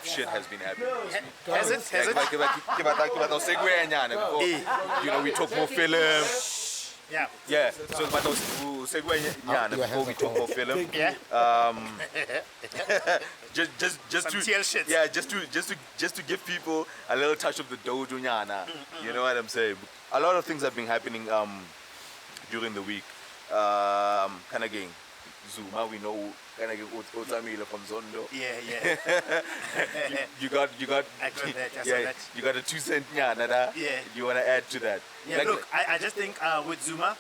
shit has been happening. Has it? Has it? Before, we talk more film. Yeah. Yeah. So, but before we talk more film. Yeah. Just Some to TL shit. yeah, just to give people a little touch of the dojo nyana. You know what I'm saying? A lot of things have been happening during the week. Kind of getting Zuma, we know kind of Otsamila from Zondo. Yeah. You got I got that. I saw that. you got a 2 cent nyana there. Yeah. You want to add to that? Yeah, look, I just think with Zuma,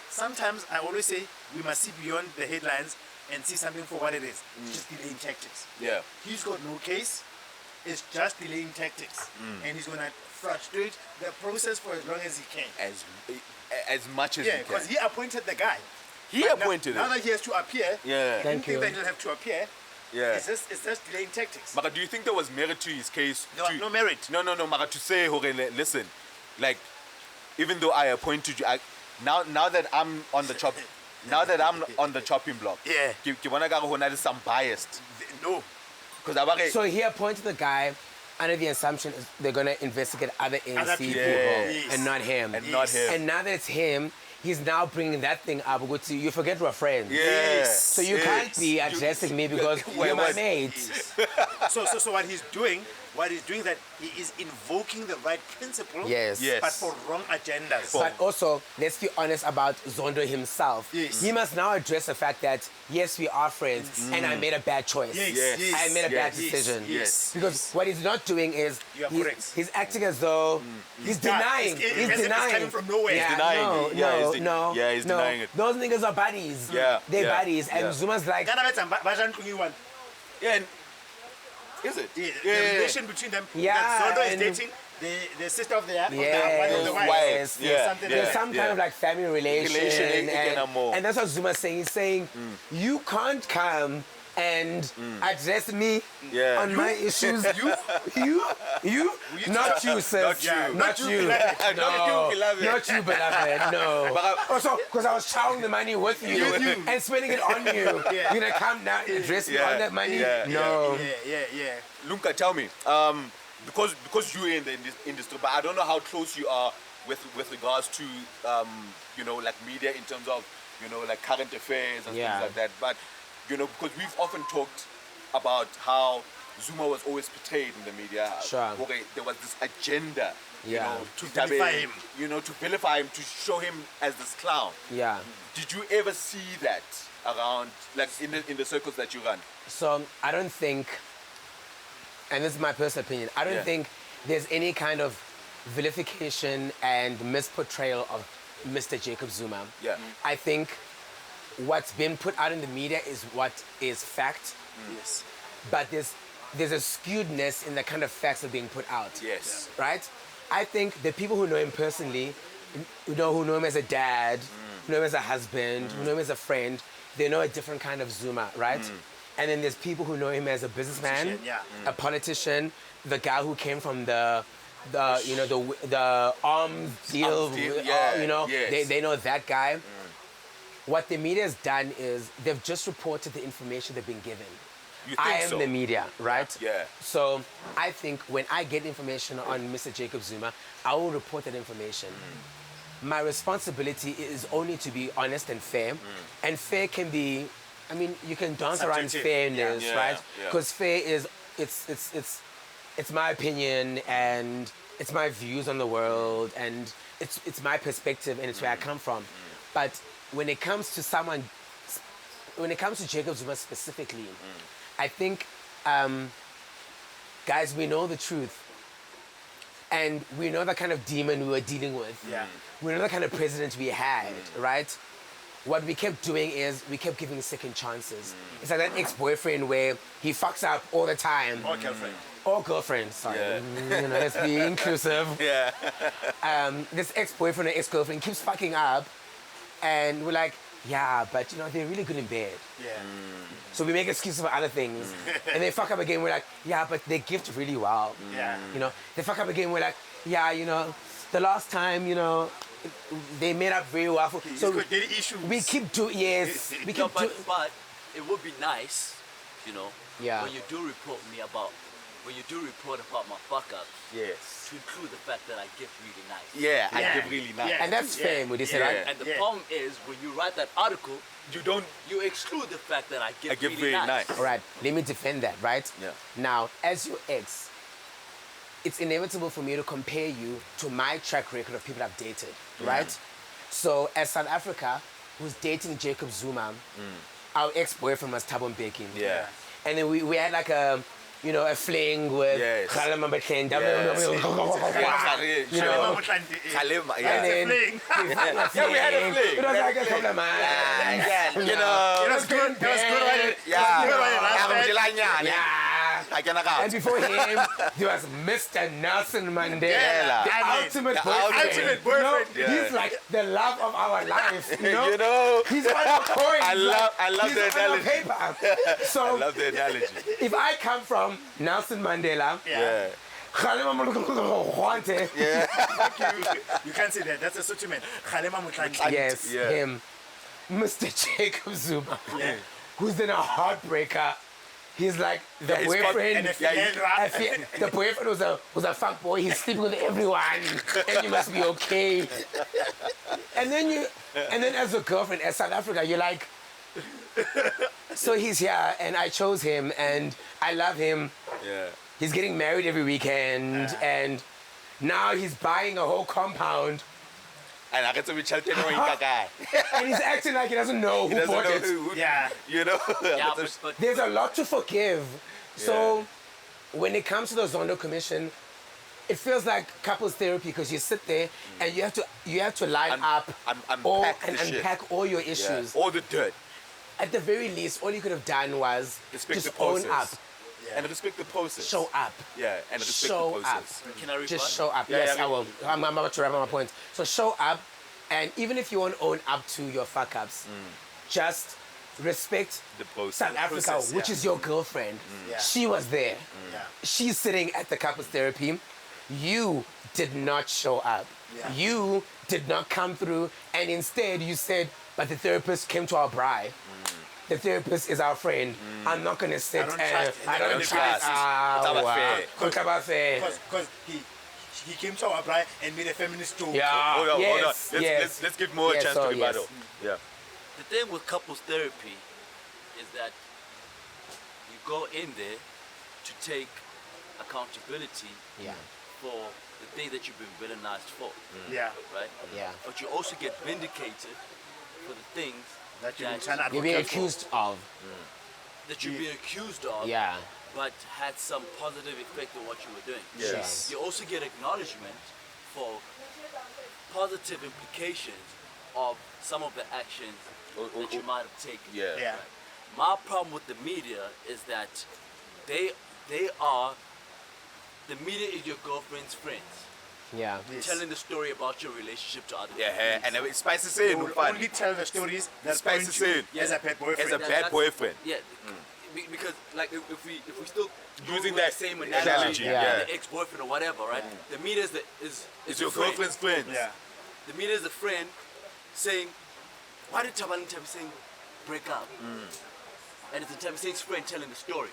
sometimes I always say we must see beyond the headlines and see something for what it is. It's just delaying tactics. Yeah. He's got no case. It's just delaying tactics. And he's going to frustrate the process for as long as he can. As much as he Yeah, can. because he appointed the guy. He But appointed now him. that he has to appear, Yeah. Thank you. that he doesn't have to appear. Yeah. It's just delaying tactics. Maka, do you think there was merit to his case? No merit. No, Maka, to say, listen, like, even though I appointed you, now that I'm on the chopping block, Yeah. There's some biased. No. Because So he appointed the guy under the assumption is they're going to investigate other ANC people Yes. and not him. and not him. And now that it's him, he's now bringing that thing up. You forget we're friends. Yes. So you can't be addressing me because you're my mate. So what he's doing that he is invoking the right principle. Yes. Yes. But for wrong agendas. But also, let's be honest about Zondo himself. Yes. He must now address the fact that, yes, we are friends, and I made a bad choice. Yes. I made a bad Yes. decision. Yes. Because what he's not doing is You are correct. he's acting as though he's denying. It's He's denying. coming from nowhere. Yeah, He's denying no, it. Yeah, no, he's no, yeah, he's no. denying it. Those niggas are buddies. Yeah, They're yeah, buddies. And yeah. Zuma's like, Yeah, and is it? The relation between them. Yeah, That Zondo is and- dating the sister of the one of the yes, wives. yes, Yeah, yes. something There's like some kind of like family relation. Relation, And that's what Zuma's saying. He's saying, you can't come and address me Yeah. on my issues. You, not you, sis. Not you. Not you. Not you, beloved. Not you, beloved. No. But Also, because I was chowing the money with you and spending it on you. You're going to come down and address me Yeah, on that money? yeah, No. Yeah. Lumka, tell me, because you're in the industry, but I don't know how close you are with regards to like media in terms of like current affairs and Yeah. things like that. But because we've often talked about how Zuma was always portrayed in the media. Sure. Okay, there was this agenda, Yeah. to vilify him. to vilify him, to show him as this clown. Yeah. Did you ever see that around, like in the circles that you run? So I don't think, and this is my personal opinion, I don't Yeah. think there's any kind of vilification and misportrayal of Mr. Jacob Zuma. Yeah. I think what's been put out in the media is what is fact, Yes. but there's a skewedness in the kind of facts that are being put out. Yes. Right? I think the people who know him personally, who know him as a dad, who know him as a husband, who know him as a friend, they know a different kind of Zuma, right? And then there's people who know him as a businessman, Politician, yeah. a politician, the guy who came from the arms deal, Arms deal, yeah, yes. they know that guy. What the media has done is they've just reported the information they've been given. You think I am so? the media, right? Yeah. So I think when I get information on Mr. Jacob Zuma, I will report that information. My responsibility is only to be honest and fair. And fair can be, I mean, you can dance around Subjective. fairness, Yeah. right? Yeah. Because fair is, it's my opinion and it's my views on the world and it's my perspective and it's where I come from. But when it comes to Jacob Zuma specifically, I think, guys, we know the truth. And we know the kind of demon we were dealing with. Yeah. We know the kind of president we had, right? What we kept doing is we kept giving second chances. It's like that ex-boyfriend where he fucks up all the time. Or girlfriend. Or girlfriend, sorry. Yeah. Let's be inclusive. Yeah. This ex-boyfriend or ex-girlfriend keeps fucking up. And we're like, yeah, but they're really good in bed. Yeah. So we make excuses for other things. And they fuck up again, we're like, yeah, but they gift really well. Yeah. They fuck up again, we're like, yeah, the last time, they made up very well. So got daily issues. we keep doing, yes. We No, keep doing, but it would be nice, Yeah. when you do report about my fuck up, Yes. to include the fact that I get really nice. Yeah, I Yeah. give really nice. Yeah. And that's fair, would you say, right? And the Yeah. problem is when you write that article, You don't. you exclude the fact that I get, I give really really nice. nice. All right, let me defend that, right? Yeah. Now, as your ex, it's inevitable for me to compare you to my track record of people I've dated, right? So, as South Africa, who's dating Jacob Zuma, our ex-boyfriend was Thabo Mbeki. Yeah. And then we had like a fling with Yes. Kgalema Motlanthe. Yes. You You know, know. Motlanthe, Kgalema, and yeah. then Fling. Yeah, we had a fling. It was like a couple of months. Yeah, you It know. was good. It was good. Right? Yeah. It was good. Right? Yeah, Last Mjilanyana. Yeah. I can account. And before him, there was Mr. Nelson Mandela, Yeah. the I mean, ultimate the boyfriend. ultimate You know, boyfriend. Yeah. He's like the love of our life. You know, You know. he's on the coins. I love he's the on analogy. paper. I So love the analogy. if I come from Nelson Mandela, Yeah. Kgalema Motlanthe, You can't say that. That's a sentiment. Kgalema Motlanthe. yes, Yeah. him, Mr. Jacob Zuma, Yeah. who's then a heartbreaker. He's like the he's boyfriend. And if Yeah, The boyfriend was a fuck boy. He's sleeping with everyone, and you must be okay. And then as a girlfriend, as South Africa, you're like, so he's here, and I chose him, and I love him. Yeah. He's getting married every weekend, and now he's buying a whole compound, And I get to be chatting with guy. and he's acting like he doesn't know He who doesn't bought know it. who. Yeah. You know. Yeah, but There's a lot to forgive. So when it comes to the Zondo Commission, it feels like couples therapy because you sit there and you have to line up unpack the shit. unpack all your Yeah. issues. All the dirt. At the very least, all you could have done was Respect just the own process. up, And respect the process. show up. Yeah, and respect Show the up. process. can I Just respond? show up. Yeah, Yes, yeah, I will. I'm about to wrap up my point. So show up, and even if you won't own up to your fuck ups, just respect The process. South Africa, process, which yeah. is your girlfriend. Yeah. She was there. Yeah. She's sitting at the couples therapy. You did not show up. Yeah. You did not come through, and instead you said, "But the therapist came to our bride. The therapist is our friend. I'm not gonna sit. I don't trust it. I I don't don't trust. trust. It's about fair. About fair. Because he came to our bride and made a feminist joke. Yeah. Hold on, hold on. Yes, yes. Let's give more Yes, chance so, to rebuttal. yes. Yeah. The thing with couples therapy is that you go in there to take accountability Yeah. for the thing that you've been villainized for, Yeah. right? Yeah. But you also get vindicated for the things That you've been that, trying to You're being advocate for. accused of. that you're being accused of, Yeah. but had some positive effect on what you were doing. Yes. You also get acknowledgement for positive implications of some of the actions that you might have taken. Yeah. Yeah. My problem with the media is that the media is your girlfriend's friends, Yeah. Yes. telling the story about your relationship to other Yeah, people. and it spices They in. will Fun. only tell the stories that Spice point is you in. as a pet boyfriend. As a bad boyfriend. Yeah, because like if we still go Using with that the same analogy, analogy, yeah. the ex-boyfriend or whatever, right? The media is It's a your friend. girlfriend's friends. Yeah. The media is a friend saying, why did Tabani Singh break up? And it's the Tabani Singh's friend telling the story.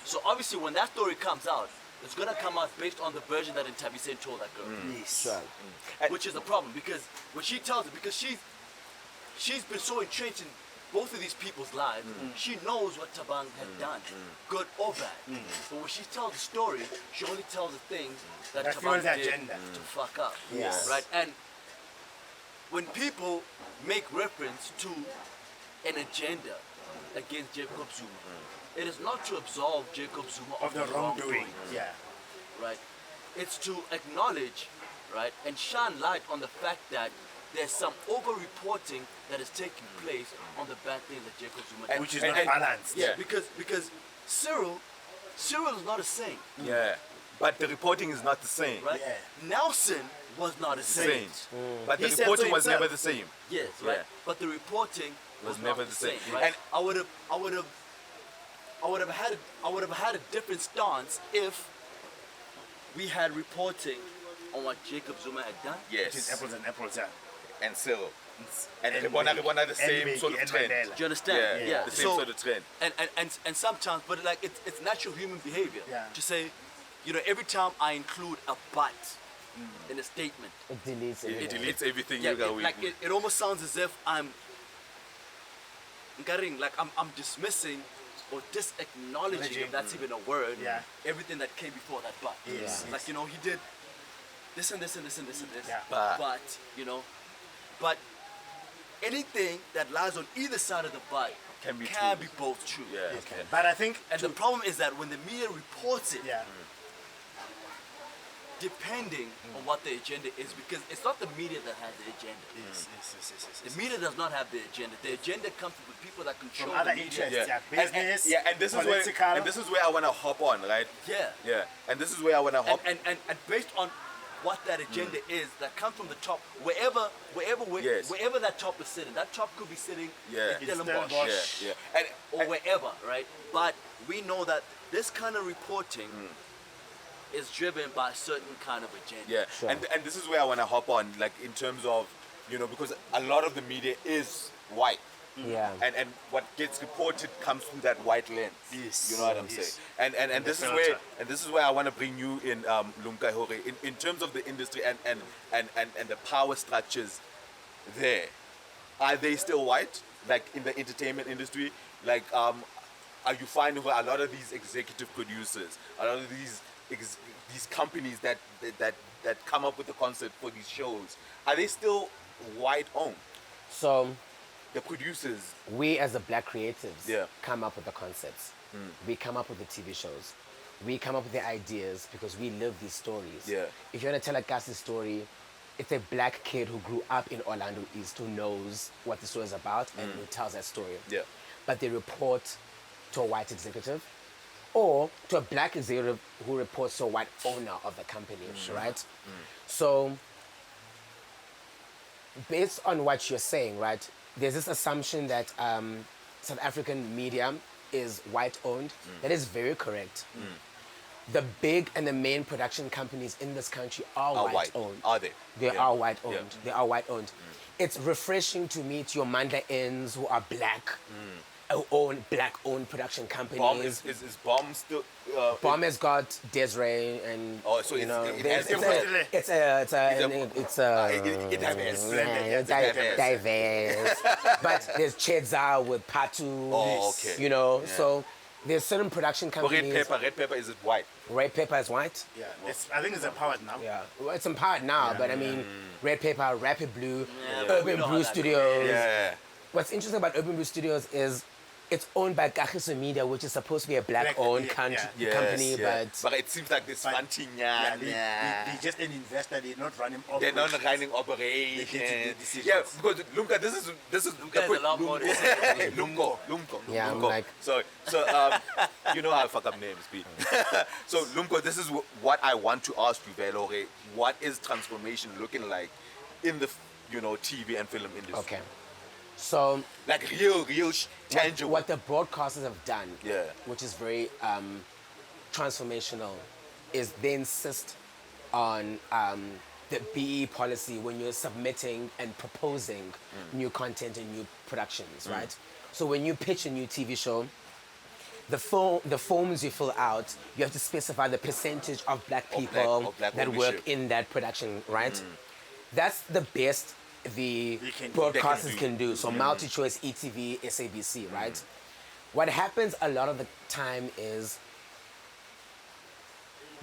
So obviously when that story comes out, it's gonna come out based on the version that Ntabi Singh told that girl. Yes. Sure. Which is a problem because when she tells it, because she's been so entrenched in both of these people's lives, she knows what Tabang had done, good or bad. But when she tells the story, she only tells the things that That Tabang fuels the did agenda. to fuck up. Yes. Right? And when people make reference to an agenda against Jacob Zuma, it is not to absolve Jacob Zuma Of the wrongdoing. Yeah. right? It's to acknowledge, right, and shine light on the fact that there's some over-reporting that is taking place on the bad things that Jacob Zuma did. Which is not balanced. Yeah, Yeah. because Cyril is not a saint, Yeah. But the reporting is not the same. right? Yeah. Nelson was not a saint. Same. But He the said so reporting was himself. never the same. Yes, right. Yeah. But the reporting was Was not never the the same. same, right? And- I would have had a different stance if we had reporting on what Jacob Zuma had done. Which is Yes. apples and apples, yeah. And Cyril. and one are the same sort of trend. Do you understand? Yeah, the same So- sort of trend. And sometimes, but like it's natural human behavior Yeah. to say, you know, every time I include a but in a statement, It deletes It it. deletes everything yeah, you got. it almost sounds as if I'm dismissing or disacknowledging, if that's even a word, Yeah. everything that came before that but. Yes. Like, you know, he did this and this and this and this and this. Yeah. But, you know, but anything that lies on either side of the but Can be be true. both true. Yeah. Okay. But I think, And the problem is that when the media reports it, yeah, depending on what the agenda is, because it's not the media that has the agenda. yes. The media does not have the agenda. The agenda comes from the people that control From other the media. interests. Yeah, And- business, and this political. is where and this is where I want to hop on, right? Yeah. Yeah, and this is where I want to hop. And based on what that agenda is, that comes from the top, wherever Yes. wherever that top is sitting, that top could be sitting Yeah. in In Stellenbosch Stellenbosch. Yeah, yeah. or wherever, right? But we know that this kind of reporting is driven by a certain kind of agenda. Yeah, Sure. and this is where I want to hop on, like in terms of, you know, because a lot of the media is white. Yeah. And what gets reported comes through that white lens. Yes. You know what I'm Yes. saying? And the this is filter. where I want to bring you in, Lumko Hore, in terms of the industry and the power structures there. Are they still white? Like in the entertainment industry? Like are you finding where a lot of these executive producers, a lot of these companies that come up with the concept for these shows, are they still white owned? So The producers. we as the black creatives Yeah. come up with the concepts. We come up with the TV shows. We come up with the ideas because we live these stories. Yeah. If you want to tell a Gus's story, it's a black kid who grew up in Orlando East who knows what the story is about and who tells that story. Yeah. But they report to a white executive or to a black executive who reports to a white owner of the company, right? So based on what you're saying, right, there's this assumption that South African media is white owned. That is very correct. The big and the main production companies in this country are white owned. Are they? They Yeah. are white owned. Yeah. They are white owned. It's refreshing to meet your Manda ends who are black, who own black owned production companies. Bomb is Bomb still? Bomb has got Desiree and Oh, so you it's- know it there's- has different- it's It diverse. diverse. But there's Chedza with Patu. Oh, okay. You know, Yeah. so there's certain production But companies. Red Pepper, is it white? Red Pepper is white. Yeah, I think it's empowered now. Yeah, well, it's empowered now, but I mean, Red Pepper, Rapid Blue, Yeah, we Urban know how Brew that Studios. Yeah. What's interesting about Urban Brew Studios is it's owned by Kagiso Media, which is supposed to be a black-owned yeah, country, yeah. company, But it seems like this But- fancy Yeah, they just an investor. They're not running. They're not operations. running They get to operations. do decisions. Yeah, because Lumka, this is Lumka has a lot more to say. Lumko. Yeah, I'm Lumko. like- So you know how I fuck up names, B. So Lumko, this is what I want to ask you, Velore. What is transformation looking like in the TV and film industry? Okay. So Like real tangible. what the broadcasters have done, Yeah. which is very transformational, is they insist on the BE policy when you're submitting and proposing new content and new productions, right? So when you pitch a new TV show, the forms you fill out, you have to specify the percentage of black people of black that ownership. work in that production, right? That's the best the broadcasters can do. So multi-choice, ETV, SABC, right? What happens a lot of the time is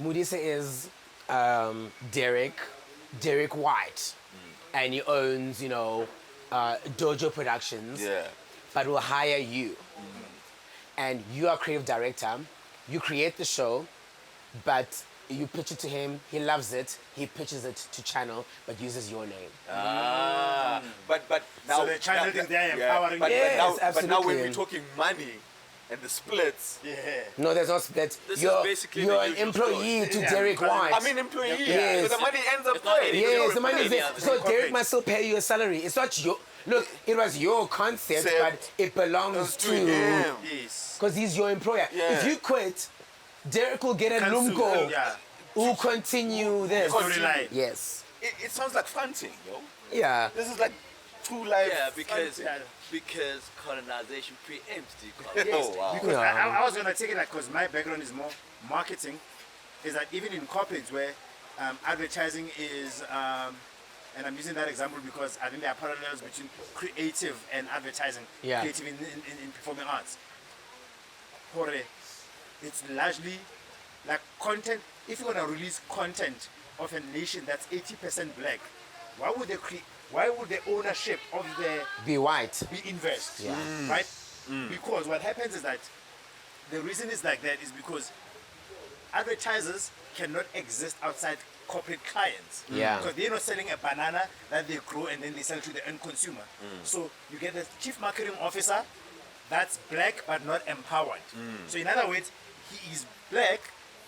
Modise is Derek White, and he owns, Dojo Productions, Yeah. but will hire you. And you are creative director, you create the show, but you pitch it to him, he loves it, he pitches it to channel, but uses your name. But now So the channel think they're empowering but, you. Yes, but now when absolutely. we're talking money and the splits, Yeah. No, there's no split. This is You're, basically you're the an usual employee to Yeah, Derek because White. I'm an employee, Yes. so the money ends up It's not there. any- Yes, You're the money is there. employee, So yeah. Derek must still pay you a salary. It's not your... Look, it was your concept, Concept. but it belongs To to... him. Yes. Because he's your employer. Yeah. If you quit, Derek will get a Can sue Lumko them, yeah. who continue this. Storyline. Yes. It sounds like fronting, yo. Yeah. This is like true life. Yeah, because Yeah. colonization preempts the Yes, colonization. Oh, wow. because Yeah. I was gonna take it like, because my background is more marketing, is that even in corporates where advertising is, and I'm using that example because I think there are parallels between creative and advertising, Yeah. creative in performing arts. Hore, it's largely like content. If you're gonna release content of a nation that's 80% black, why would why would the ownership of the Be white. be inverse, Yeah. right? Because what happens is that the reason is like that is because advertisers cannot exist outside corporate clients. Yeah. Because they're not selling a banana that they grow and then they sell to the end consumer. So you get the chief marketing officer that's black but not empowered. So in other words, he is black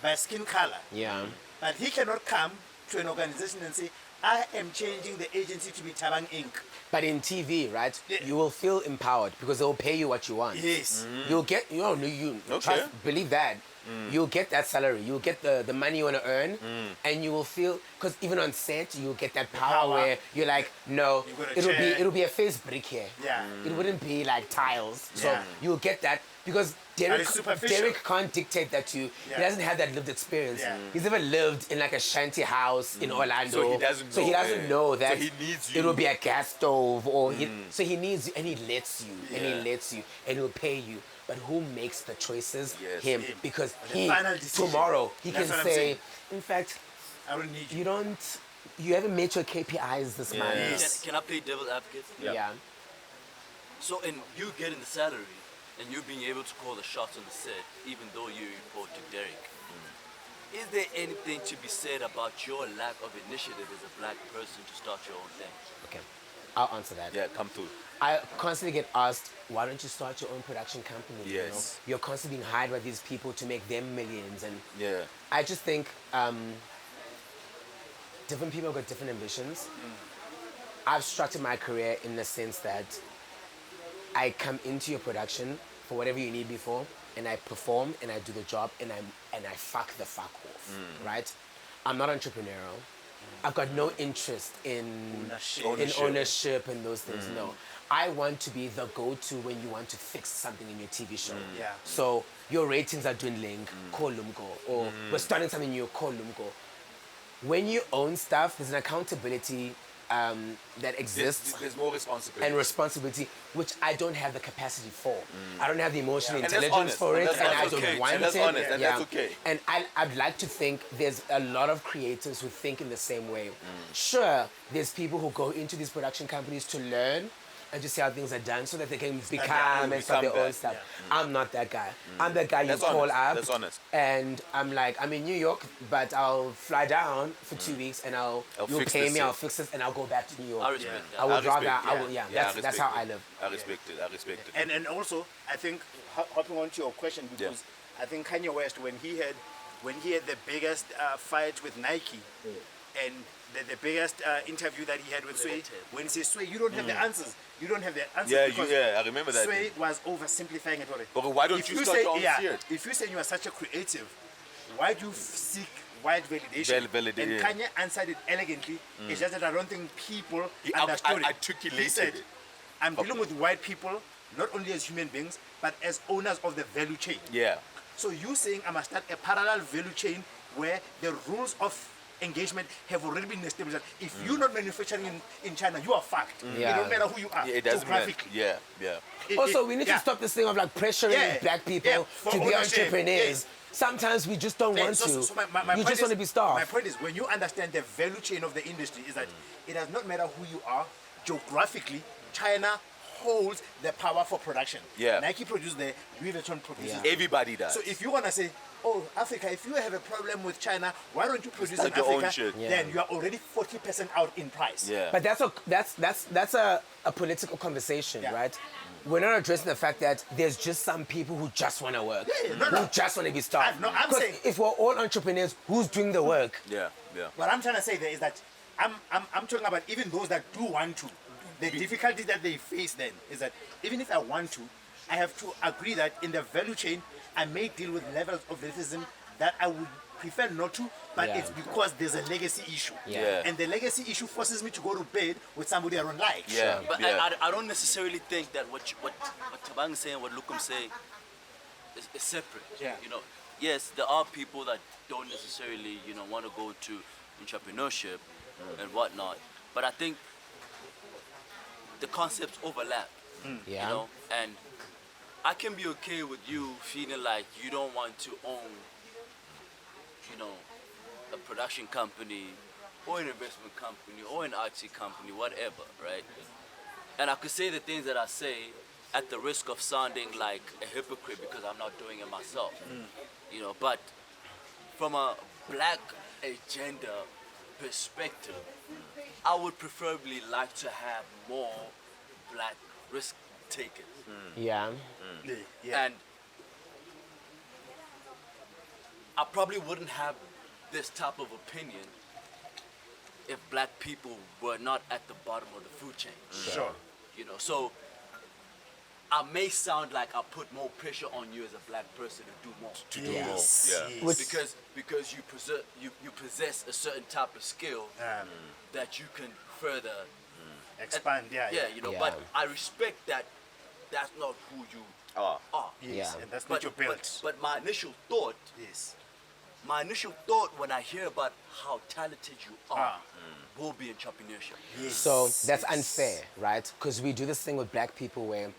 by skin color. Yeah. But he cannot come to an organization and say, I am changing the agency to be Tabang Inc. But in TV, right, Yeah. you will feel empowered because they'll pay you what you want. Yes. You'll get, you Okay. trust, believe that. You'll get that salary. You'll get the money you want to earn, and you will feel, because even on set, you'll get that power, power. where you're like, no, You got a chair. it'll be a face brick here. Yeah. It wouldn't be like tiles. So Yeah. you'll get that because Derek, it's superficial. Derek can't dictate that to you. Yeah. He doesn't have that lived experience. Yeah. He's never lived in like a shanty house in Orlando. So he doesn't So he know, doesn't eh. know So that he needs you. it'll be a gas stove or so he needs you and he lets you and Yeah. he lets you and he'll pay you. But who makes the choices? Yes. Him. Him. Because The he final decision. tomorrow he That's can what I'm say, saying. in fact, I don't need you. you haven't met your KPIs this month. Yes. Can I play devil's advocate? Yeah. Yeah. So in you getting the salary and you being able to call the shots on the set, even though you report to Derek, is there anything to be said about your lack of initiative as a black person to start your own thing? Okay. I'll answer that. Yeah, come through. I constantly get asked, why don't you start your own production company? You know? Yes. You're constantly being hired by these people to make them millions. And Yeah. I just think different people have got different ambitions. I've structured my career in the sense that I come into your production for whatever you need me for, and I perform and I do the job and I fuck the fuck off, right? I'm not entrepreneurial. I've got no interest in ownership and those things. No, I want to be the go-to when you want to fix something in your TV show. Yeah. So your ratings are dwindling, call Lumko, or we're starting something new, call Lumko. When you own stuff, there's an accountability that exists There's more responsibility. and responsibility, which I don't have the capacity for. I don't have the emotional And that's intelligence honest. for And it, that's and I okay. don't want And that's it. honest. And that's okay. And I'd like to think there's a lot of creators who think in the same way. Sure, there's people who go into these production companies to learn and to see how things are done so that they can become and start their become own that. stuff. I'm not that guy. I'm that guy you That's call honest. up That's honest. and I'm like, I'm in New York, but I'll fly down for 2 weeks and I'll you'll fix pay this, me, yeah. I'll fix this and I'll go back to New York. I respect that. I would respect rather, it. I will, yeah, I that's how I respect live. it. I respect it. I respect it. And also, I think hopping on to your question, because I think Kanye West, when he had the biggest fight with Nike, and the biggest interview that he had with Sway, when he says, Sway, you don't have the answers. You don't have the answers. Yeah, because I remember that. Sway was oversimplifying it already. But why don't you start your own shit? If you say you are such a creative, why do you seek wide validation? Validation. And Kanye answered it elegantly. It's just that I don't think people He understood it. articulated He said, it. I'm dealing with white people, not only as human beings, but as owners of the value chain. Yeah. So you saying I must start a parallel value chain where the rules of engagement have already been established. If you're not manufacturing in China, you are fucked. Yeah. It don't matter who you are. Yeah, it doesn't matter. geographically. Yeah. Also, we need to yeah. stop this thing of like pressuring Yeah, black people yeah, for to be ownership, entrepreneurs. yes. Sometimes we just don't want to. So my you point just is, want to be staff. My point is, when you understand the value chain of the industry, is that it does not matter who you are geographically. China holds the power for production. Yeah. Nike produces the Louis Vuitton produces. Yeah. the- Everybody does. So if you wanna say, oh, Africa, if you have a problem with China, why don't you produce in Start your own Africa? shit. Yeah. Then you are already 40% out in price. Yeah. But that's a political conversation, Yeah. right? We're not addressing the fact that there's just some people who just want to work, who just want to be staff. No, I'm 'Cause saying- if we're all entrepreneurs, who's doing the work? Yeah. What I'm trying to say there is that I'm talking about even those that do want to. The difficulty that they face then is that even if I want to, I have to agree that in the value chain, I may deal with levels of racism that I would prefer not to, but Yeah. it's because there's a legacy issue. Yeah. And the legacy issue forces me to go to bed with somebody I don't like. Yeah. But yeah. I don't necessarily think that what Tabang is saying, what Lukum saying, is separate. Yeah. You know, yes, there are people that don't necessarily, want to go to entrepreneurship and whatnot. But I think the concepts overlap. Yeah. You know, and I can be okay with you feeling like you don't want to own, a production company or an investment company or an artsy company, whatever, right? And I could say the things that I say at the risk of sounding like a hypocrite because I'm not doing it myself. But from a black agenda perspective, I would preferably like to have more black risk takers. Yeah. Yeah. And I probably wouldn't have this type of opinion if black people were not at the bottom of the food chain. Sure. So I may sound like I put more pressure on you as a black person to do more. To do more, yeah. Which- Because you possess a certain type of skill that you can further Expand, yeah. Yeah. but I respect that that's not who you Ah. are. Yes, Yeah. and that's not your build. But my initial thought when I hear about how talented you are will be entrepreneurship. Yes. So that's unfair, right? Because we do this thing with black people where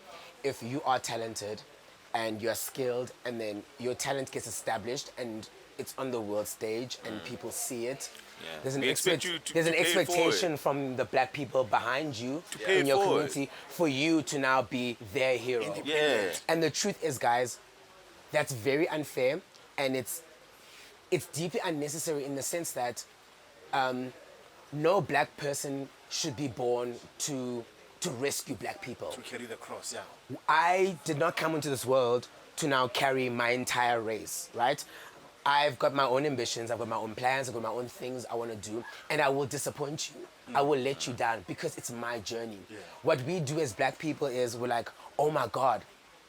if you are talented and you're skilled and then your talent gets established and it's on the world stage and people see it, Yeah. there's an, We expect you to there's an pay it forward. expectation from the black people behind you pay in it your forward. community for you to now be their hero. Yeah. And the truth is, guys, that's very unfair, and it's deeply unnecessary in the sense that no black person should be born to rescue black people. To carry the cross, yeah. I did not come into this world to now carry my entire race, right? I've got my own ambitions, I've got my own plans, I've got my own things I want to do, and I will disappoint you. I will let you down because it's my journey. What we do as black people is we're like, oh my God,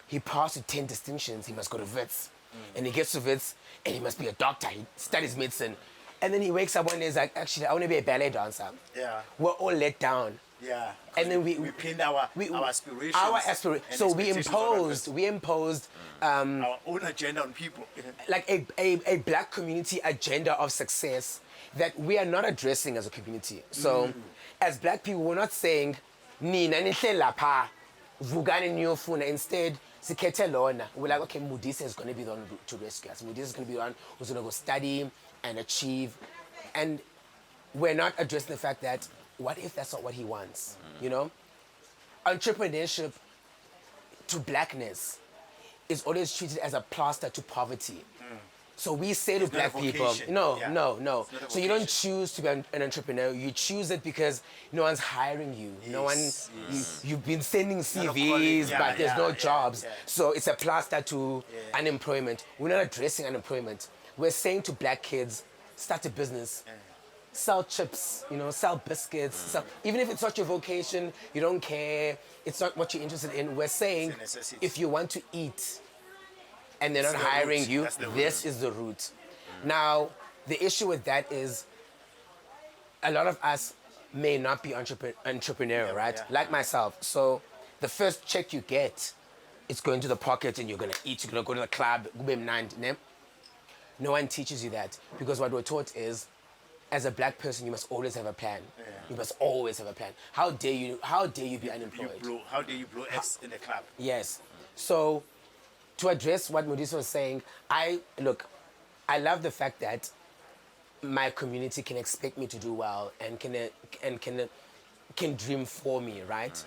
he passed with 10 distinctions, he must go to Wits. And he gets to Wits, and he must be a doctor, he studies medicine. And then he wakes up one day and is like, actually, I want to be a ballet dancer. Yeah. We're all let down. Yeah. And then we pinned our aspirations. Our aspirations. and So we expectations on imposed our own agenda on people. like a black community agenda of success that we are not addressing as a community. So as black people, we're not saying nina nihle lapha vukani niyofuna. Instead sikhethe lona. We're like, okay, Mudisa is going to be the one to rescue us. Mudisa is going to be the one who's going to go study and achieve. And we're not addressing the fact that what if that's not what he wants? Entrepreneurship to blackness is always treated as a plaster to poverty. So we say to It's not a black people, vocation. no. Yeah. So It's not a you don't vocation. choose to be an entrepreneur. You choose it because no one's hiring you. No one. You've been sending not a calling. CVs, Yeah, but there's no yeah, jobs. yeah. So it's a plaster to unemployment. We're not addressing unemployment. We're saying to black kids, start a business. Sell chips, sell biscuits. Even if it's not your vocation, you don't care, it's not what you're interested in. We're saying It's a necessity. if you want to eat and they're not It's the hiring route. you, That's the this is the route. Now, the issue with that is a lot of us may not be entrepreneurial, right? yeah. Like myself. So the first check you get, it's going to the pocket and you're going to eat, you're going to go to the club. No one teaches you that because what we're taught is, as a black person, you must always have a plan. You must always have a plan. How dare you be unemployed? How dare you blow X in the club? Yes. So, to address what Modisa was saying, I love the fact that my community can expect me to do well and can dream for me, right?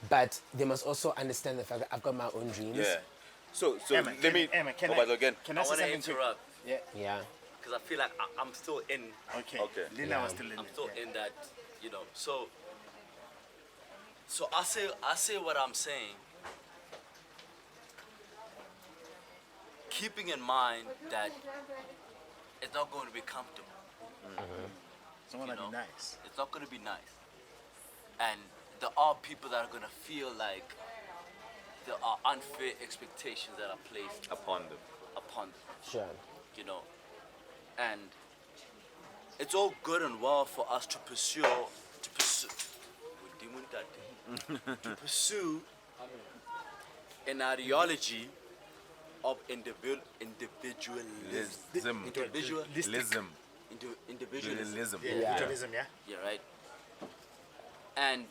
But they must also understand the fact that I've got my own dreams. Yeah. So Emma, let me. Emma, can oh, I, but again. can I I say want to something quick? interrupt Yeah. because I feel like I'm still in. Okay. Okay. Lina Yeah. was still in I'm it, still yeah. in that, So I say what I'm saying, keeping in mind that it's not going to be comfortable. It's not gonna know. be nice. It's not going to be nice, and there are people that are going to feel like there are unfair expectations that are placed Upon them. upon them. Sure. And it's all good and well for us to pursue an ideology of individualism. Individualism. Individualism. Yeah, Yeah. individualism, yeah. Yeah, right. And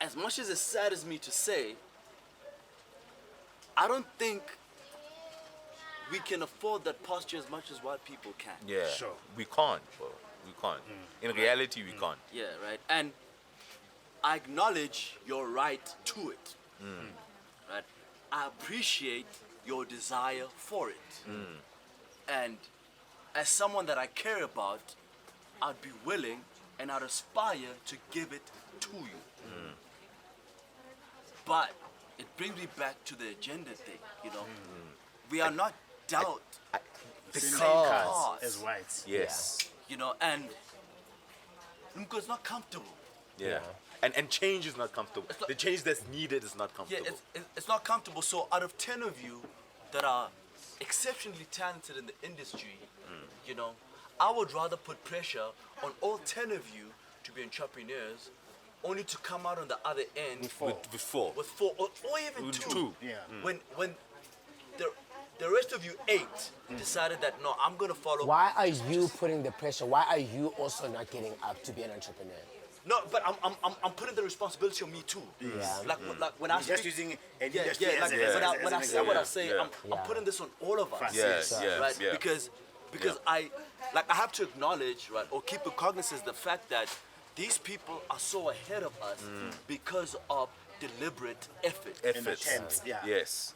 as much as it saddens me to say, I don't think we can afford that posture as much as white people can. Yeah. Sure. We can't, bro. We can't. In reality, we can't. Yeah, right. And I acknowledge your right to it. Right. I appreciate your desire for it. And as someone that I care about, I'd be willing and I'd aspire to give it to you. But it brings me back to the agenda thing, you know. We are not dealt the Same same cards cards, as whites. Yes. you know, and Lumko is not comfortable. Yeah. And change is not comfortable. not- The change that's needed is not Yeah, comfortable. it's not comfortable. So out of 10 of you that are exceptionally talented in the industry, you know, I would rather put pressure on all 10 of you to be entrepreneurs, only to come out on the other end With four. With four. with 4 or even With 2. two. Yeah. When the rest of you 8 decided that no, I'm gonna follow. Why are you putting the pressure? Why are you also not getting up to be an entrepreneur? No, but I'm putting the responsibility on me too. Yeah. Like when I You're just speak, using an yeah, industry yeah, as like a- when I as when an I say what I example. say, Yeah. I'm Yeah. putting this on all of us. Facts. Yes, Yeah. yes, Right? yeah. Because I have to acknowledge, right, or keep cognizance the fact that these people are so ahead of us because of deliberate effort. Efforts. attempts, yeah. Yes.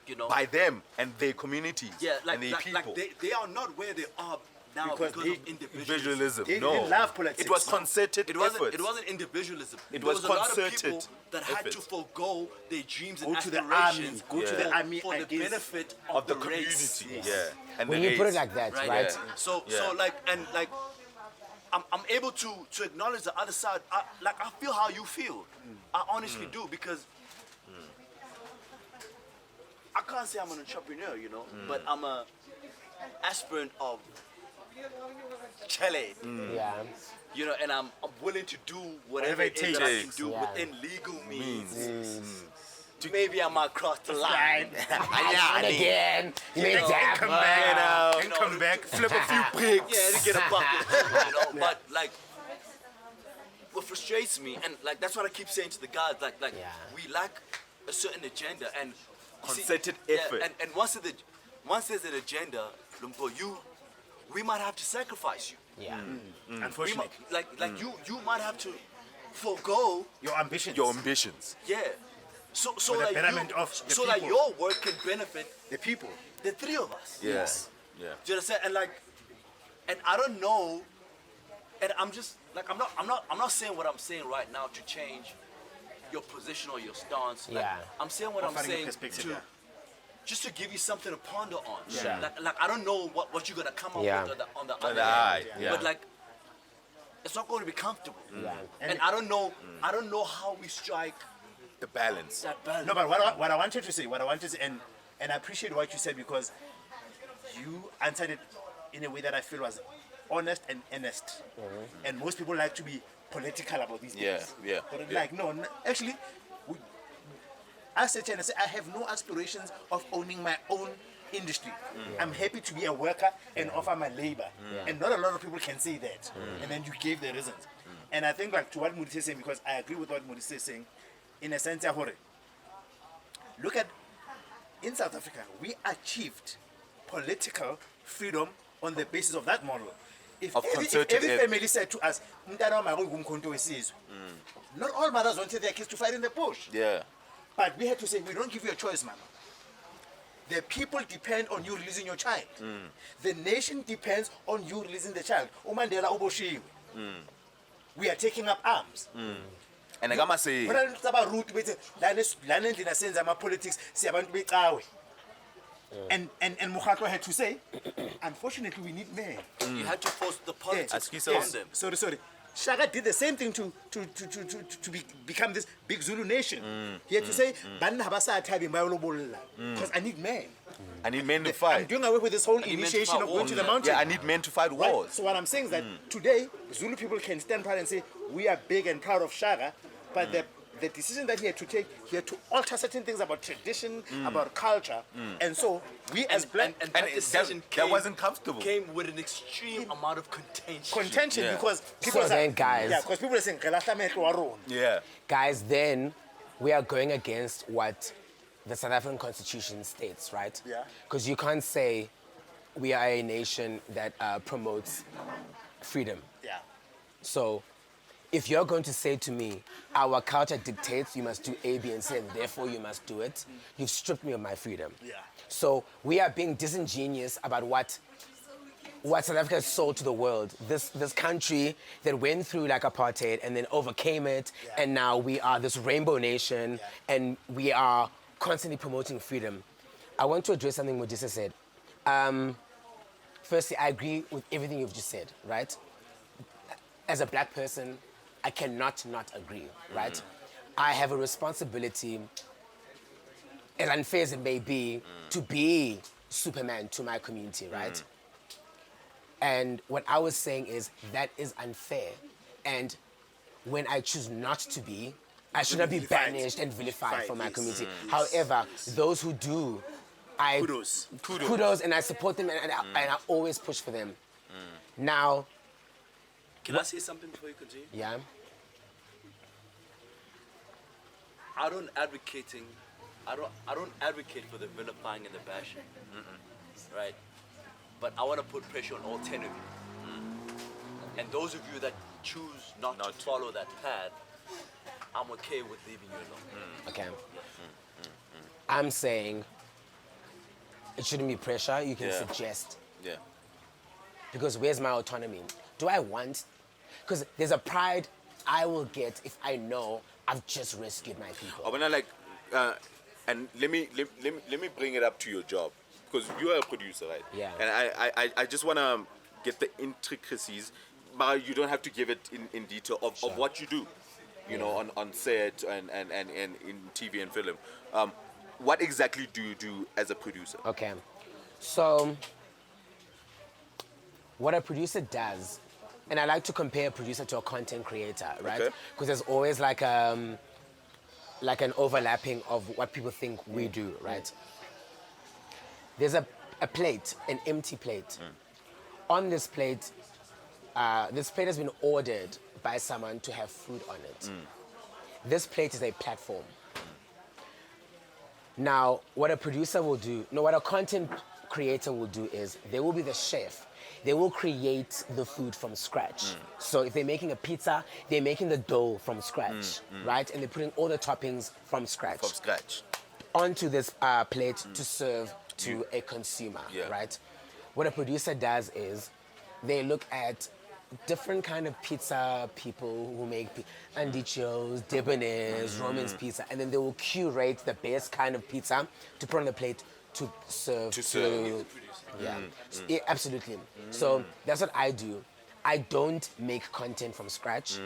You know, By them and their communities yeah, like, and their like, people. like they are not where they are now Because because they- of individualism. Individualism. They no. didn't love politics. It was concerted It wasn't. effort. It wasn't individualism. It There was was a lot of concerted people that had to effort. forego their dreams and Go to the aspirations. army, go to the for- army for the against- benefit of the race. community. Yeah. And When the you put it race. like that, Right. right? Yeah. So Yeah. so like and like I'm able to acknowledge the other side. I feel how you feel. I honestly do because I can't say I'm an entrepreneur, you know, but I'm a aspirant of Chile. Yeah. You know, and I'm willing to do whatever Whatever it it is that I can takes. do Yeah. within legal means. Means. Maybe I might cross the line. And again, you make know, that come happen. back, You and know, come back, flip a few bricks. Yeah, to get a bucket. You know, but like, what frustrates me, and like that's what I keep saying to the guys, like Yeah. we lack a certain agenda and you see, Concerted yeah, effort. and once there's an agenda, Lumko, we might have to sacrifice you. Yeah. We Unfortunately, might, like you might have to forego. your ambitions. Your ambitions. Yeah. So For the like betterment you, of the so like people. your work can benefit the people. the 3 of us. Yes. Yeah. Do you understand? And like, and I don't know, and I'm just like I'm not saying what I'm saying right now to change your position or your stance. Like, Yeah. I'm saying what I'm Offering a saying perspective, to yeah. just to give you something to ponder on. Sure. Like I don't know what you're gonna come up Yeah. with on the On other the end. eye, yeah. But like, it's not going to be comfortable. Yeah. And I don't know how we strike The balance. that balance. No, but what I wanted to say, and I appreciate what you said because you answered it in a way that I feel was honest and earnest. And most people like to be political about these Yeah, things. yeah, But yeah. like, no, actually, I sit here and say, I have no aspirations of owning my own industry. I'm happy to be a worker and offer my labor. And not a lot of people can say that. And then you gave the reasons. And I think like to what Modise is saying, because I agree with what Modise is saying, in a sense, look at, in South Africa, we achieved political freedom on the basis of that model. If Of every concerted effort. family said to us, "Mntana wami akungumkhonto wesizwe," not all mothers wanted their kids to fight in the bush. Yeah. But we had to say, we don't give you a choice, mama. The people depend on you releasing your child. The nation depends on you releasing the child. uMandela uboshiwe. We are taking up arms. And I say, When I look about root, lana endlini asenza ama-politics siyabantu becawe. And Mokgatlo had to say, unfortunately, we need men. You had to force the Yeah. politics Excuse on us. them. Sorry. Shaka did the same thing to become this big Zulu nation. He had to say, because I need men. I need men to I'm fight. doing away with this whole need men to initiation fight of going to the wars. mountain. Yeah, I need men to fight Right? wars. So what I'm saying is that today, Zulu people can stand proud and say, we are big and proud of Shaka, but the decision that he had to take, he had to alter certain things about tradition, about culture, and so we as black And that it- decision that wasn't comfortable. Came with an extreme amount of contention. Yeah. because people So are then, guys- yeah, because people are saying, "Relahla meetlo wa rona." Yeah. Guys, then we are going against what the South African Constitution states, right? Yeah. Because you can't say we are a nation that promotes freedom. Yeah. So if you're going to say to me, our culture dictates you must do A, B, and C, and therefore you must do it, you've stripped me of my freedom. Yeah. So we are being disingenuous about what South Africa has sold to the world. This country that went through like apartheid and then overcame it, Yeah. and now we are this rainbow nation, Yeah. and we are constantly promoting freedom. I want to address something Modisa said. Firstly, I agree with everything you've just said, right? As a black person, I cannot not agree, right? I have a responsibility, as unfair as it may be, to be Superman to my community, right? And what I was saying is that is unfair. And when I choose not to be, I should not be Vilified. banished and vilified from my Yes. community. However, those who do, I Kudos. and I support them, and I always push for them. Now, Can I say something before you continue? yeah, I don't advocate for the vilifying and the bashing. Right? But I want to put pressure on all 10 of you. And those of you that choose not to follow that path, I'm okay with leaving you alone. okay. I'm saying it shouldn't be pressure. You can Yeah. suggest. Yeah. Because where's my autonomy? Do I want? Because there's a pride I will get if I know I've just rescued my people. I wanna like, and let me bring it up to your job, because you are a producer, right? Yeah. And I just wanna get the intricacies, but you don't have to give it in detail of what you do, you know, on set and in TV and film. What exactly do you do as a producer? Okay. So, what a producer does, and I like to compare a producer to a content creator, right? Okay. Because there's always like an overlapping of what people think we do, right? There's a plate, an empty plate. On this plate has been ordered by someone to have food on it. This plate is a platform. Now, what a producer will do, no, what a content creator will do is they will be the chef. They will create the food from scratch. So if they're making a pizza, they're making the dough from scratch, right? And they're putting all the toppings from scratch From scratch. onto this plate to serve to a consumer, Yeah. right? What a producer does is they look at different kind of pizza people who make andiccios, debonaires, Romans pizza, and then they will curate the best kind of pizza to put on the plate to serve To serve. yeah, yeah, absolutely. So that's what I do. I don't make content from scratch.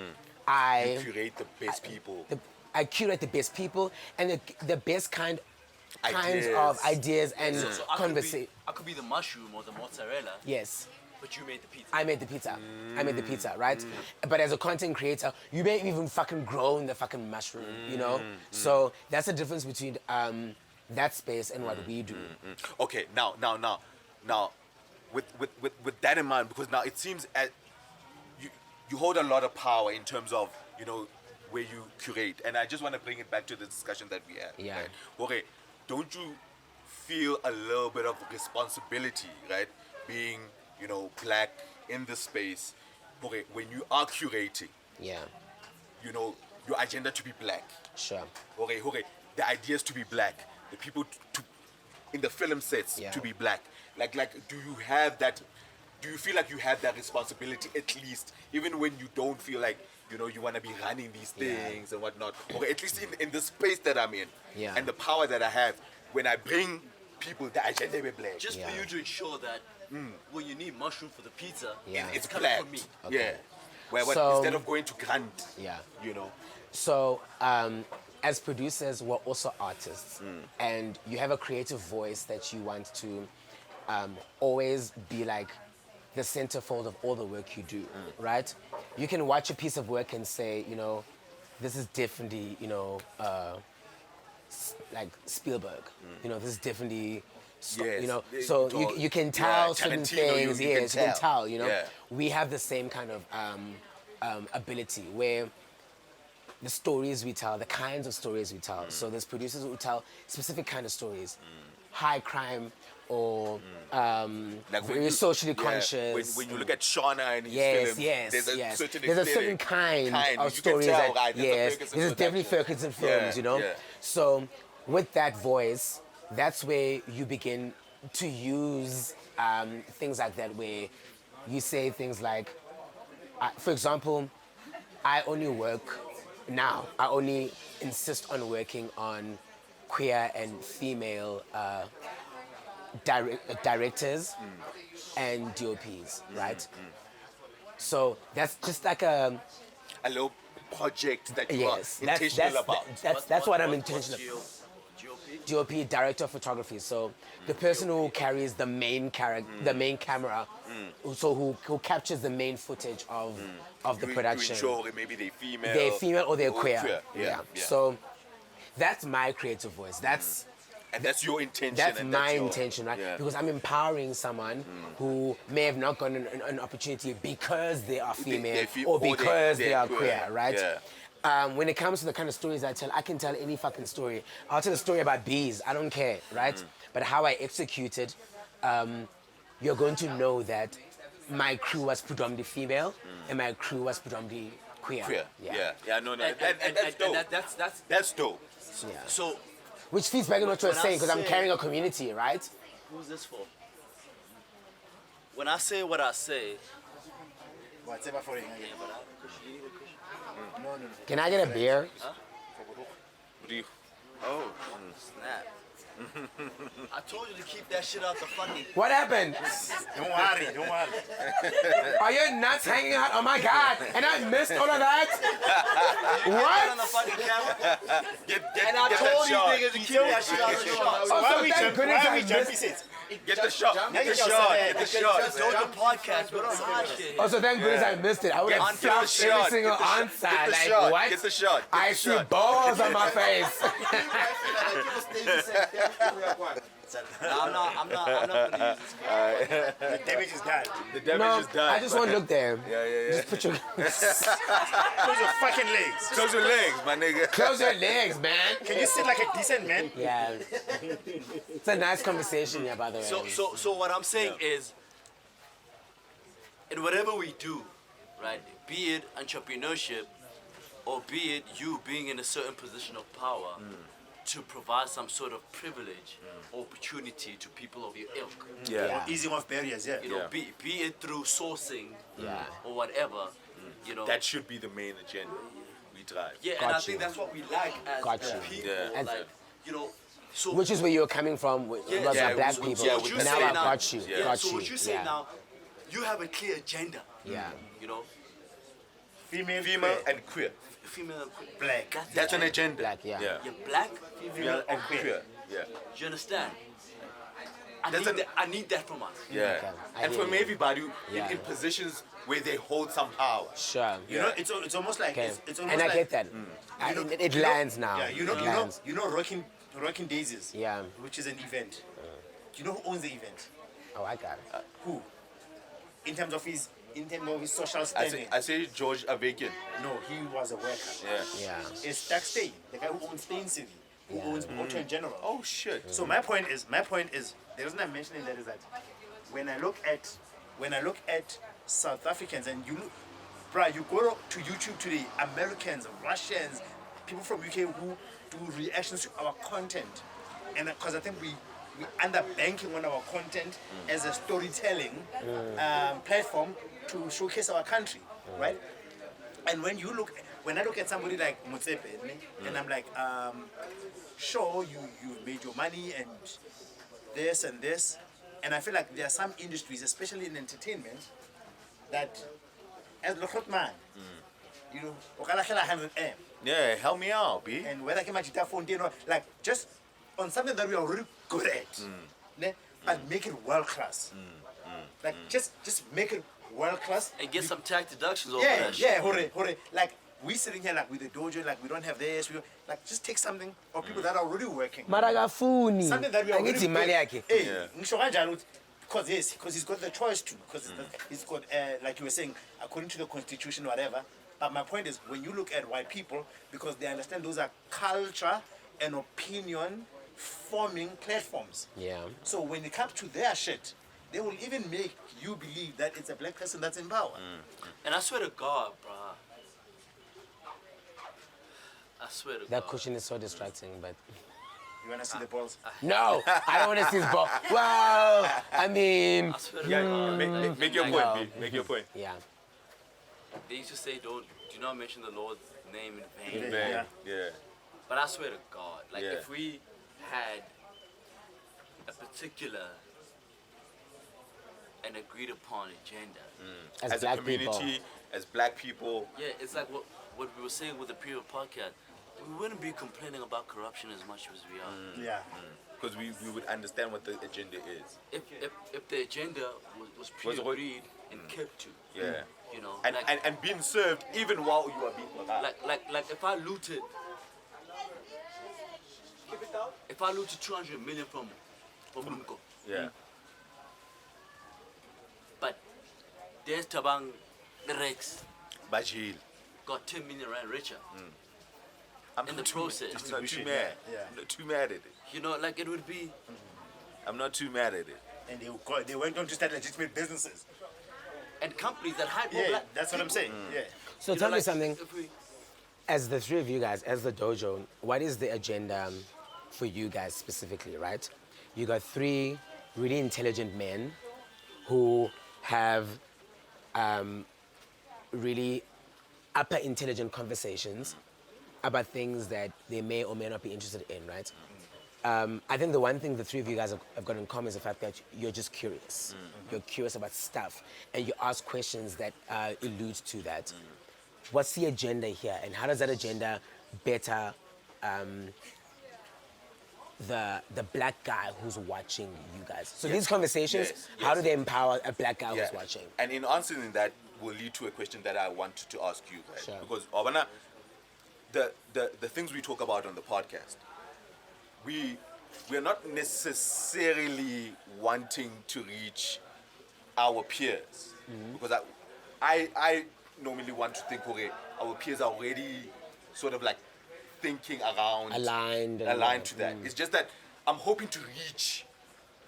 I Curate the best people. I curate the best people and the best kinds Ideas. of ideas and So conversation. I could be the mushroom or the mozzarella, Yes. but you made the pizza. I made the pizza. I made the pizza, right? But as a content creator, you may even fucking grow in the fucking mushroom, you know? So that's the difference between that space and what we do. Okay, now, with that in mind, because now it seems you hold a lot of power in terms of, you know, where you curate, and I just want to bring it back to the discussion that we had. Yeah. Right? Okay, don't you feel a little bit of responsibility, right? Being, you know, black in the space. Okay, when you are curating, Yeah, you know, your agenda to be black. sure. Okay, the ideas to be black, the people to in the film sets Yeah. to be black. Like, do you have that? Do you feel like you have that responsibility at least, even when you don't feel like, you know, you want to be running these things and whatnot? Okay, at least in the space that I'm in, Yeah. and the power that I have, when I bring people, the agenda be black. Just Yeah. for you to ensure that when you need mushroom for the pizza, Yeah. It's coming black. from me. Okay. Yeah. Where So- instead of going to Grant, Yeah. you know. So, as producers, we're also artists, and you have a creative voice that you want to always be like the centerfold of all the work you do, right? You can watch a piece of work and say, you know, this is definitely, you know, like Spielberg. You know, this is definitely. Yes, You know, they so talk- you can yeah, tell certain Tarantino, things. you can Yes, you can tell. tell. You know, Yeah. we have the same kind of ability where the stories we tell, the kinds of stories we tell. So there's producers who tell specific kind of stories, high crime or Like when very you- socially yeah, conscious. When you look at Shauna and his Yes, films, yes, there's a yes. certain There's a certain aesthetic, kind you of can stories tell, that right, there's a yes, Ferguson there's definitely production. Ferguson films, Yeah, you know. yeah. So with that voice, that's where you begin to use things like that, where you say things like, for example, I only insist on working on queer and female directors and DOPs, right? So that's just like a A little project that you yes. are intentional about. That's what I'm intentional. GOP? DOP, director of photography. So the person who carries the main the main camera, so who captures the main footage of the To production. ensure that maybe they're female. They're female or they're queer. Yeah. So that's my creative voice. And that's your intention. That's and my your- intention, right? Yeah. Because I'm empowering someone who may have not gotten an opportunity because they are female or because they are queer, right? Yeah. When it comes to the kind of stories I tell, I can tell any fucking story. I'll tell a story about bees. I don't care, right? But how I execute it, you're going to know that my crew was predominantly female and my crew was predominantly queer. Queer. Yeah. No. And that's dope. That's dope. Yeah. So, Which feeds back in what you were When I saying, because I'm say- carrying a community, right? who's this for? When I say what I say, Whatever for you. No. Can I get a beer? Do you- Oh. snap. I told you to keep that shit out the funny. What happened? Don't worry. Are your nuts hanging out? Oh my God! And I missed all of that. On the What? fucking camera. Get And I that told you shot. niggas to keep that shit out the shot. Oh, so thank goodness I jumpy missed. seats? Get the shot. Get the shot. Get the shot. That's Dojo podcast. We don't hide shit. Oh, so thank goodness I missed it. I would have Get the flushed every shot. single Get the shot. answer. Get the Like shot. what? Get the shot. Get I the see shot. balls on my face. I'm not gonna use this. The damage is done. The damage No, is done. I just want to look there. Yeah. Just put your Close your fucking legs. Close your legs, my nigga. close your legs, man. Can you sit like a decent man? Yeah, it's a nice conversation, yeah. By the way. So what I'm saying is, in whatever we do, right, be it entrepreneurship or be it you being in a certain position of power to provide some sort of privilege or opportunity to people of your ilk. Yeah. Easing off barriers, yeah. You know, Yeah. be it through sourcing Yeah. or whatever, you know. That should be the main agenda. We drive. yeah, and I Got think you. that's what we lack as, Got as you. people. Yeah. Like, you know, so Which is where you're coming from with Yeah, lots yeah, of black so people. yeah, what you with now say I now, got you. Yeah. Got so you. what you say yeah. now, you have a clear agenda. Yeah. You know, Female, Female queer. and queer. female, Black. That's an agenda. Black, yeah. You're black, female, Female and queer. Yeah. Do you understand? That's an- I need that from us. Yeah. Okay, I And hear from you. everybody Yeah. in positions where they hold some power. Sure. You know, it's almost like Okay. it's almost And I like, get that. you know- It you know- lands now. Yeah, It lands. Rocking Daisies. Yeah. Which is an event. Do you know who owns the event? Oh, I got it. Who? In terms of his social I standing. say George Avakian. No, he was a worker. Yeah. Yeah. It's Stack Stain, the guy who owns Stain City, who owns Auto in general. Oh shit. So my point is, the reason I'm mentioning that is that when I look at South Africans and you look, bruh, you go to YouTube today, Americans, Russians, people from UK who do reactions to our content, and because I think we under banking on our content as a storytelling platform to showcase our country, right? And when I look at somebody like Motsepe, and I'm like, sure, you've made your money and this and this, and I feel like there are some industries, especially in entertainment, that as Lokhot man, you know, okala 100M. Yeah, help me out, B. And whether I can match that phone, you know, like just on something that we are really good at, ne? But make it world class. Like just make it world class. And get some tax deductions over Yeah, that shit. yeah, hore. Like we sitting here like with the dojo, like we don't have this. Like just take something of people that are already working. Maragafuni. Something that we are already Angithi imali yakhe. Hey, ngisho kanjalo ukuthi, because he's got the choice to, because he's got like you were saying, according to the constitution, whatever. But my point is, when you look at white people, because they understand those are culture and opinion forming platforms. Yeah. So when it comes to their shit, they will even make you believe that it's a black person that's in power. And I swear to God, bruh. I swear to God. That cushion is so distracting, but You wanna see the balls? no, I don't want to see his ball. Wow. I mean, I swear to Yeah, God. make your Like, point, B. Make your point. yeah. They used to say, do not mention the Lord's name in vain. Yeah. Yeah. But I swear to God, like Yeah. if we had a particular and agreed upon agenda, As, As a black community, people. as black people, yeah, it's like what we were saying with the previous podcast. We wouldn't be complaining about corruption as much as we are. Yeah. because we would understand what the agenda is. If the agenda was Was it- pre-agreed and kept to, Yeah. you know, And, like, and being served even while you are being like if I looted 200 million from Lumko, Yeah. but there's Tabang the Rex Bajil. got 10 million rand richer. I'm In not the too- process. I'm not too Distribution, mad. yeah. I'm not too mad at it. You know, like it would be. I'm not too mad at it. And they went on to start legitimate businesses. And companies that hype Yeah, black that's what I'm saying. Yeah. So you tell know, me like, something. if we- As the three of you guys, as the dojo, what is the agenda for you guys specifically, right? You got three really intelligent men who have really upper intelligent conversations about things that they may or may not be interested in, right? I think the one thing the three of you guys have got in common is the fact that you're just curious. You're curious about stuff, and you ask questions that allude to that. What's the agenda here, and how does that agenda better the black guy who's watching you guys? So these conversations, Yes, how yes. do they empower a black guy Yeah. who's watching? And in answering that will lead to a question that I wanted to ask you guys. Sure. Because Obana, the things we talk about on the podcast, we're not necessarily wanting to reach our peers. Because I normally want to think, okay, our peers are already sort of like thinking around Aligned and aligned to that. It's just that I'm hoping to reach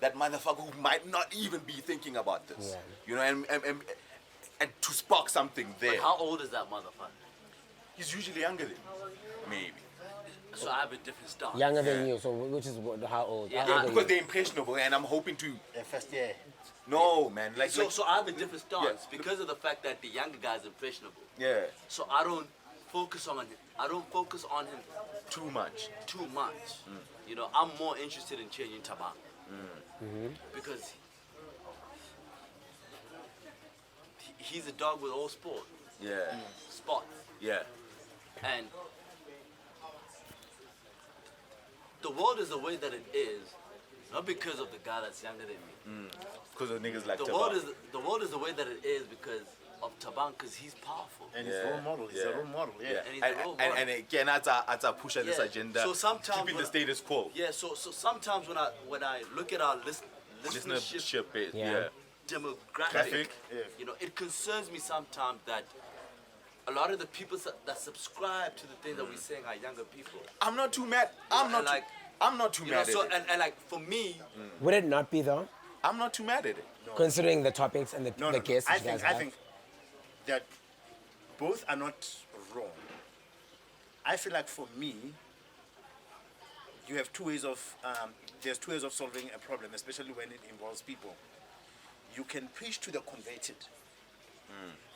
that motherfucker who might not even be thinking about this. Yeah. You know, and to spark something there. But how old is that motherfucker? He's usually younger than me. Maybe. So I have a different start. Younger than you, so which is how old? Yeah, How old are Because you? they're impressionable and I'm hoping to First year. no man. Like, So, like so I have a different stance Yeah. because of the fact that the younger guy's impressionable. yeah, So I don't focus on him too much. too much. You know, I'm more interested in changing Tabang because he's a dog with all spots. Yeah. And the world is the way that it is, not because of the guy that's younger than me. Because of niggas like The Tabak. world is the way that it is because of Tabang, because he's powerful. And he's a role model. He's a role model. Yeah. Yeah. And he's a role model. And again, that's a push at this Yeah. agenda. So sometimes keeping when the status quo. Yeah, so sometimes when I look at our listenership Listenership base. Yeah. Yeah. demographic, Traffic. Yeah. you know, it concerns me sometimes that a lot of the people that subscribe to the things that we're saying are younger people. I'm not too mad. I'm not too You know, mad so at it. and like for me, Would it not be though, I'm not too mad at it. considering the topics and the guests I that you guys think have? that both are not wrong. I feel like for me, you have two ways of there's two ways of solving a problem, especially when it involves people. You can preach to the converted,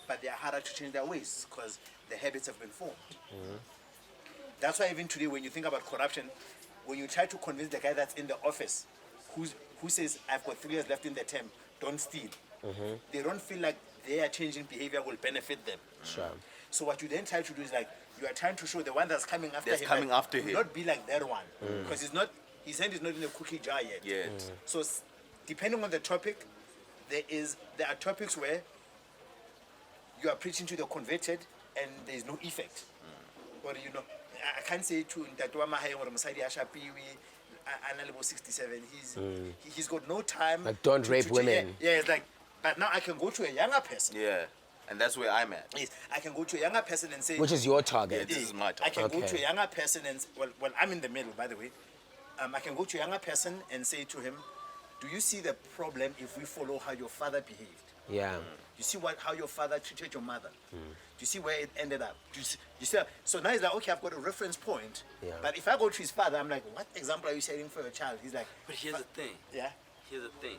but they are harder to change their ways because the habits have been formed. That's why even today, when you think about corruption, when you try to convince the guy that's in the office, who says, I've got 3 years left in the term, don't steal. They don't feel like their changing behavior will benefit them. Sure. So what you then try to do is like, you are trying to show the one that's coming after him. coming like, after will him. not be like that one. Because his hand is not in a cookie jar yet. Yet. So depending on the topic, there are topics where you are preaching to the converted and there is no effect. Or I can't say to Ntatwa Mahaya or Masadi Ashapiwi, Analebo 67. He's got no time. Like, don't rape women. Yeah, it's like, but now I can go to a younger person. Yeah. And that's where I'm at. Yes, I can go to a younger person and say. Which is your target? This is my I target. can go to Okay. a younger person and well, I'm in the middle, by the way. I can go to a younger person and say to him, "Do you see the problem if we follow how your father behaved? Yeah. You see how your father treated your mother? Do you see where it ended up? Do you see? So now he's like, okay, I've got a reference point. Yeah. But if I go to his father, I'm like, what example are you setting for your child? He's like, But here's the thing. yeah, Here's the thing.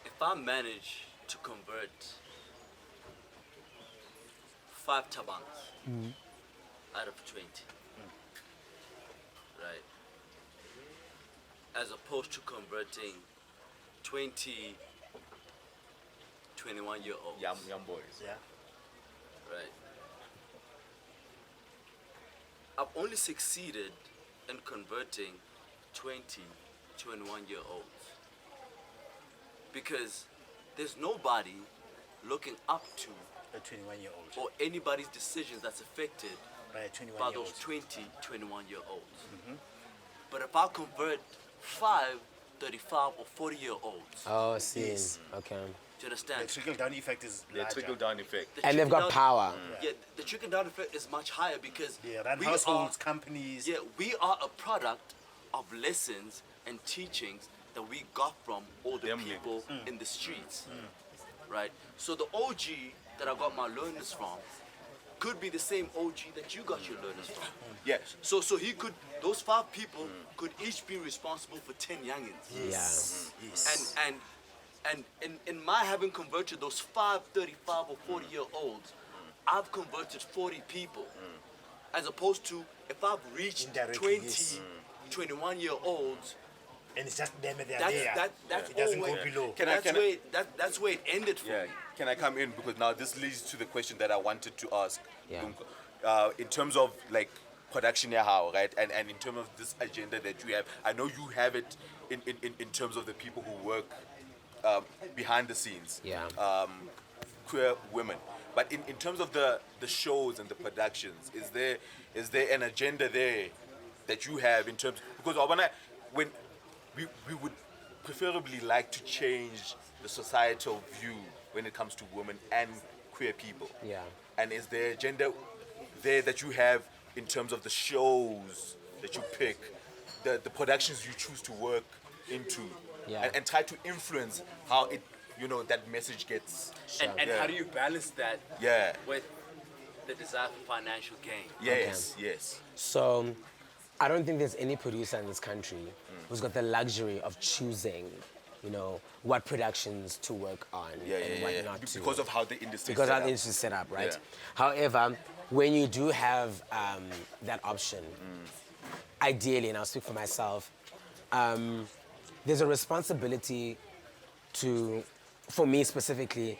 If I manage to convert 5 tabangs out of 20, right, as opposed to converting 20 21-year-olds, Young boys. yeah, right, I've only succeeded in converting 20 21-year-olds because there's nobody looking up to a 21-year-old, or anybody's decisions that's affected right, by 21-year-old. those 20, 21-year-olds. But if I convert 5 35 or 40-year-olds, Oh, I see. Yes. Okay. do you The understand? trickle-down effect is The larger. trickle down effect. The And they've got trickle-down- power. Yeah, the trickle-down effect is much higher because Yeah, run we households, are, companies. yeah, we are a product of lessons and teachings that we got from all the Them people in the streets, right? So the OG that I got my learners from could be the same OG that you got your learners from. Yes. So he could, those 5 people could each be responsible for 10 youngins. Yes. Yes. And in my having converted those 5 35 or 40-year-olds, I've converted 40 people. As opposed to if I've reached Indirectly, 20, yes. 21-year-olds, And it's just them and they are there. that's It doesn't all go below. that's where it ended for Yeah. me. Can I come in because now this leads to the question that I wanted to ask. Yeah. Lumko. In terms of like production how, right? And in terms of this agenda that you have, I know you have it in terms of the people who work behind the scenes. Yeah. Queer women. But in terms of the shows and the productions, is there an agenda there that you have in terms, because when we would preferably like to change the societal view when it comes to women and queer people. Yeah. And is there agenda there that you have in terms of the shows that you pick, the productions you choose to work into, Yeah. and try to influence how it, that message gets. And Yeah. how do you balance that Yeah. with the desire for financial gain? Yes. Yes. So, I don't think there's any producer in this country who's got the luxury of choosing, what productions to work on and what not to. Because of how the industry. Because set how the up. industry is set up, right? Yeah. However, when you do have that option, ideally, and I'll speak for myself, there's a responsibility for me specifically,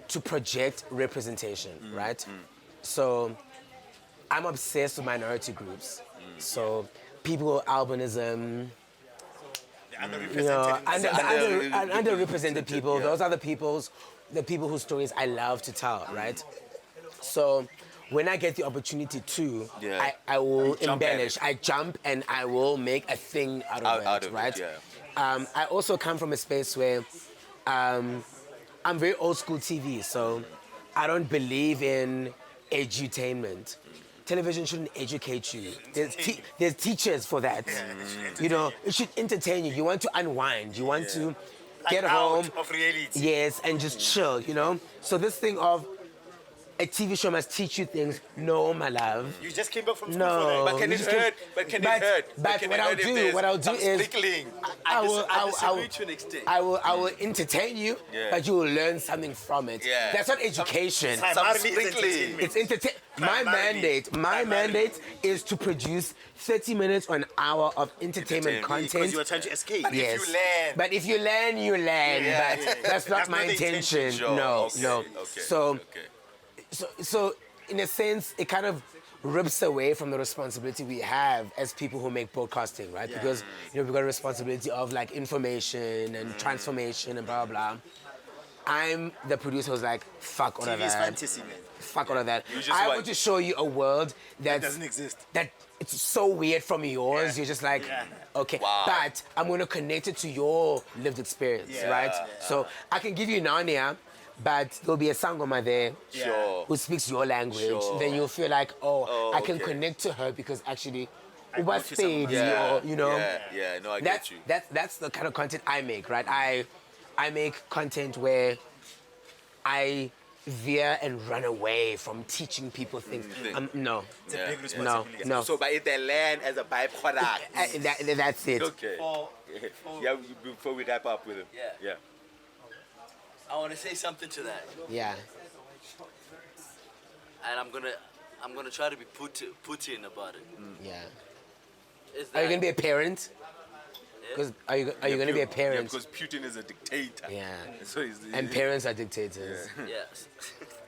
to project representation, right? So I'm obsessed with minority groups. So people with albinism, underrepresented people, those are the people whose stories I love to tell, right? So when I get the opportunity to, Yeah. I will You jump at embellish. it. I jump and I will make a thing out of it, right? Yeah. I also come from a space where I'm very old school TV, so I don't believe in edutainment. Television shouldn't educate you. There's teachers for that. It should entertain you. You want to unwind. You want to get out home. of reality. Yes, and just chill, So this thing of a TV show must teach you things. No, my love. You just came back from school No. for that. But can You it just can't- hurt? But can but- it hurt? but Can what it I'll hurt if do- there's what I'll do some is- sprinkling? I will disagree to an extent. I will entertain you, Yeah. but you will learn something from it. Yeah. That's not education. Some Primarily it's sprinkling. entertainment. It's entertain. My Primarily. mandate is to produce 30 minutes or an hour of entertainment Entertainment. content. Because you are trying to escape. But Yes. if you learn. But if you learn, you learn. Yeah. But Yeah. that's not That's my not the intention. intention. Sure. No, Okay. no. Okay. So in a sense, it kind of rips away from the responsibility we have as people who make broadcasting, right? Yeah. Because we've got a responsibility of like information and transformation and blah blah. I'm the producer who's like, fuck all of TV is that. fantasy, man. Fuck all of that. You just I want- want to show you a world It that's, doesn't exist. that it's so weird from yours. Yeah. You're just like, Yeah. okay, Wow. but I'm going to connect it to your lived experience, Yeah. right? Yeah. So I can give you Narnia, but there'll be a Sangoma there Sure. who speaks your language. Sure. Then you'll feel like, Oh, I can okay. connect to her because actually, I Uba go to some- stayed, Yeah. or, you know. Yeah. No, I That's, get you. that's the kind of content I make, right? I make content where I veer and run away from teaching people things. No. It's a Yeah. big Yeah. responsibility. No. So, but if they learn as a byproduct. That's it. Okay. Yeah, before we wrap up with him. Yeah. I want to say something to that, Yeah. and I'm gonna try to be put in about it. Yeah. Is Are you that- gonna be a parent? Because are you gonna be a Yeah, parent? because Putin is a dictator. Yeah. So he's, And parents are dictators. Yes.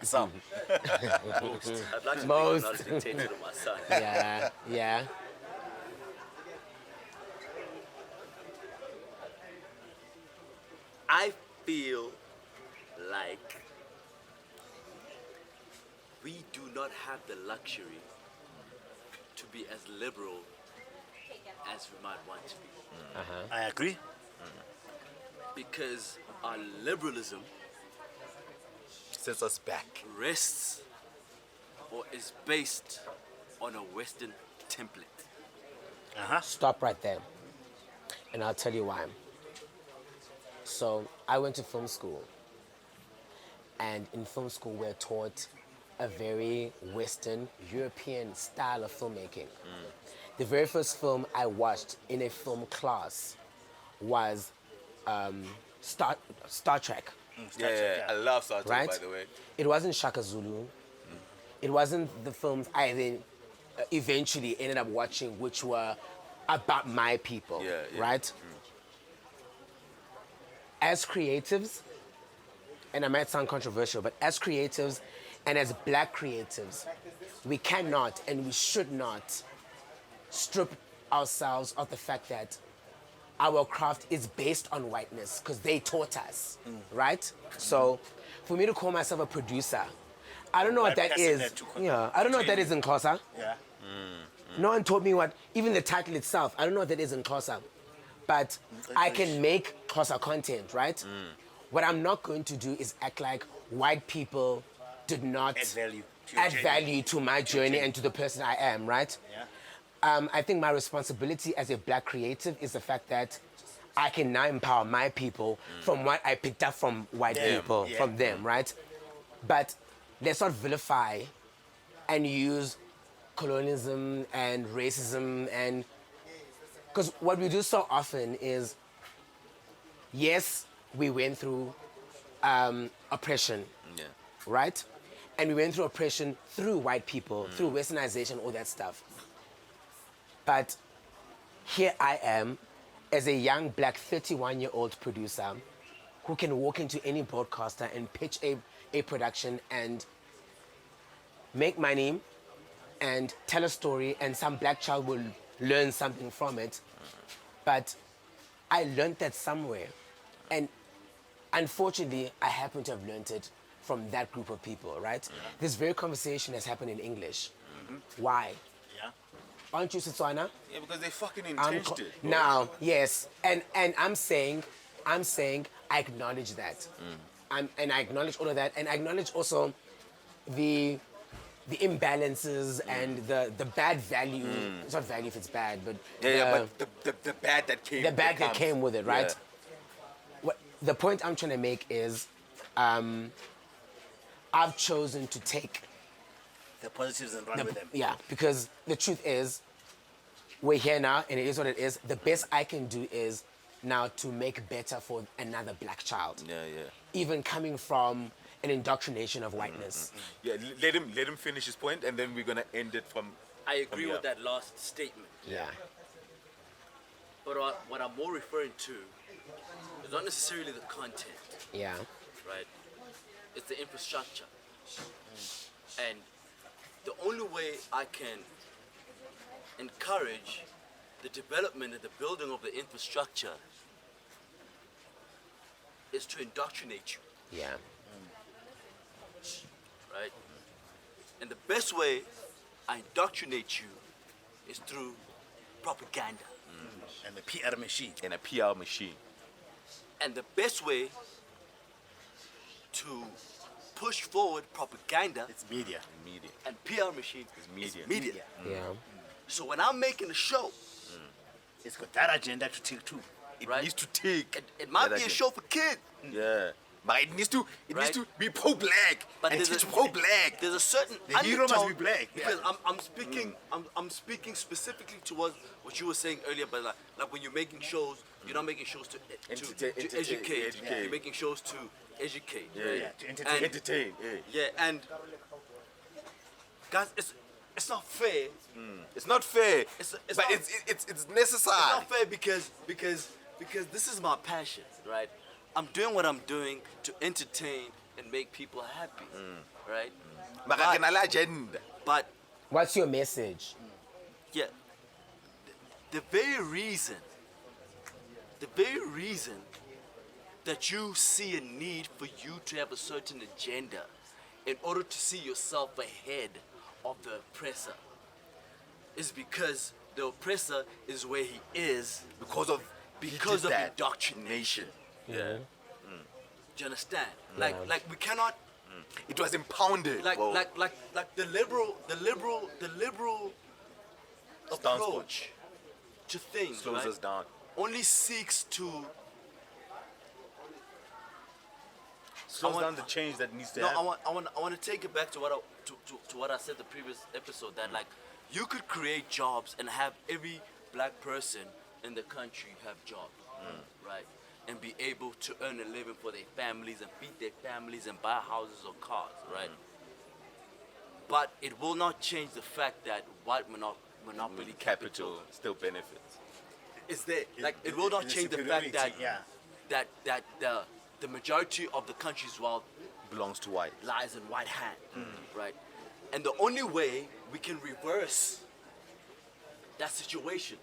Some. I'd like to Most. think I'm not a dictator to my son. Yeah. I feel like we do not have the luxury to be as liberal as we might want to be. I agree. Because our liberalism sets us back. rests or is based on a Western template. Stop right there. And I'll tell you why. So I went to film school. And in film school, we're taught a very Western, European style of filmmaking. The very first film I watched in a film class was Star Trek. Yeah, I love Star Trek, Right? by the way. It wasn't Shaka Zulu. It wasn't the films I then eventually ended up watching, which were about my people, Yeah. right? As creatives, and I might sound controversial, but as creatives and as black creatives, we cannot and we should not strip ourselves of the fact that our craft is based on whiteness because they taught us, right? So for me to call myself a producer, I don't know what that Bypassing is. that to I don't know what that is in Xhosa. Yeah. No one told me what, even the title itself, I don't know what that is in Xhosa. But I can make Xhosa content, right? What I'm not going to do is act like white people did not Add value to your add journey. value to my journey and to the person I am, right? Yeah. I think my responsibility as a black creative is the fact that I can now empower my people from what I picked up from white Them, people, yeah. from them, right? But let's not vilify and use colonialism and racism and because what we do so often is yes, we went through oppression, Yeah. right? And we went through oppression through white people, through westernization, all that stuff. But here I am as a young black 31-year-old producer who can walk into any broadcaster and pitch a production and make money and tell a story and some black child will learn something from it. But I learned that somewhere. And unfortunately, I happen to have learned it from that group of people, right? This very conversation has happened in English. Why? Yeah. Aren't you Setswana? Yeah, because they fucking I'm entrenched it. bro. now, yes, and I'm saying, I acknowledge that, and I acknowledge all of that, and I acknowledge also the imbalances and the bad value. It's not value if it's bad, but Yeah, but the bad that came. the bad that comes. came with it, right? Yeah. What the point I'm trying to make is, I've chosen to take The positives and run with them. yeah, because the truth is, we're here now, and it is what it is. The best I can do is now to make better for another black child. Yeah, yeah. Even coming from an indoctrination of whiteness. Yeah, let him finish his point, and then we're gonna end it from. I agree here. with that last statement. Yeah. But what I'm more referring to is not necessarily the content, Yeah. right? It's the infrastructure. And the only way I can encourage the development and the building of the infrastructure is to indoctrinate you, Yeah. right? And the best way I indoctrinate you is through propaganda. And the PR machine. In a PR machine. And the best way to push forward propaganda It's media. Media. and PR machine It's media. is media. Yeah. So when I'm making a show, It's got that agenda to take too. It right? needs to take. It might that be a agenda. show for kids, Yeah. But it needs to Right? be pro-black but and there's teach a, pro-black. there's a certain The hero must undertone be black. because I'm speaking I'm speaking specifically towards what you were saying earlier, but like when you're making shows, you're not making shows to Entertain- educate. educate. You're making shows to educate. Yeah, right? yeah, to entertain. And- Entertain. Yeah. Yeah, and guys, it's not fair. It's not fair. It's but not- it's necessary. It's not fair because this is my passion, right? I'm doing what I'm doing to entertain and make people happy, right? But I can agenda. But What's your message? yeah, the very reason that you see a need for you to have a certain agenda in order to see yourself ahead of the oppressor is because the oppressor is where he is Because of that. indoctrination. Yeah. Do you understand? Like we cannot It was impounded. like bro. the liberal Stance approach to things slows right, us down. only seeks to Slows want- down the change that needs to no, happen. I want to take it back to what to what I said the previous episode that like you could create jobs and have every black person in the country have jobs, right? And be able to earn a living for their families and feed their families and buy houses or cars, right? But it will not change the fact that white monopoly capital still benefits. is there. Like it will not The change the fact that superiority, that the majority of the country's wealth Belongs to white. lies in white hand, right? And the only way we can reverse that situation,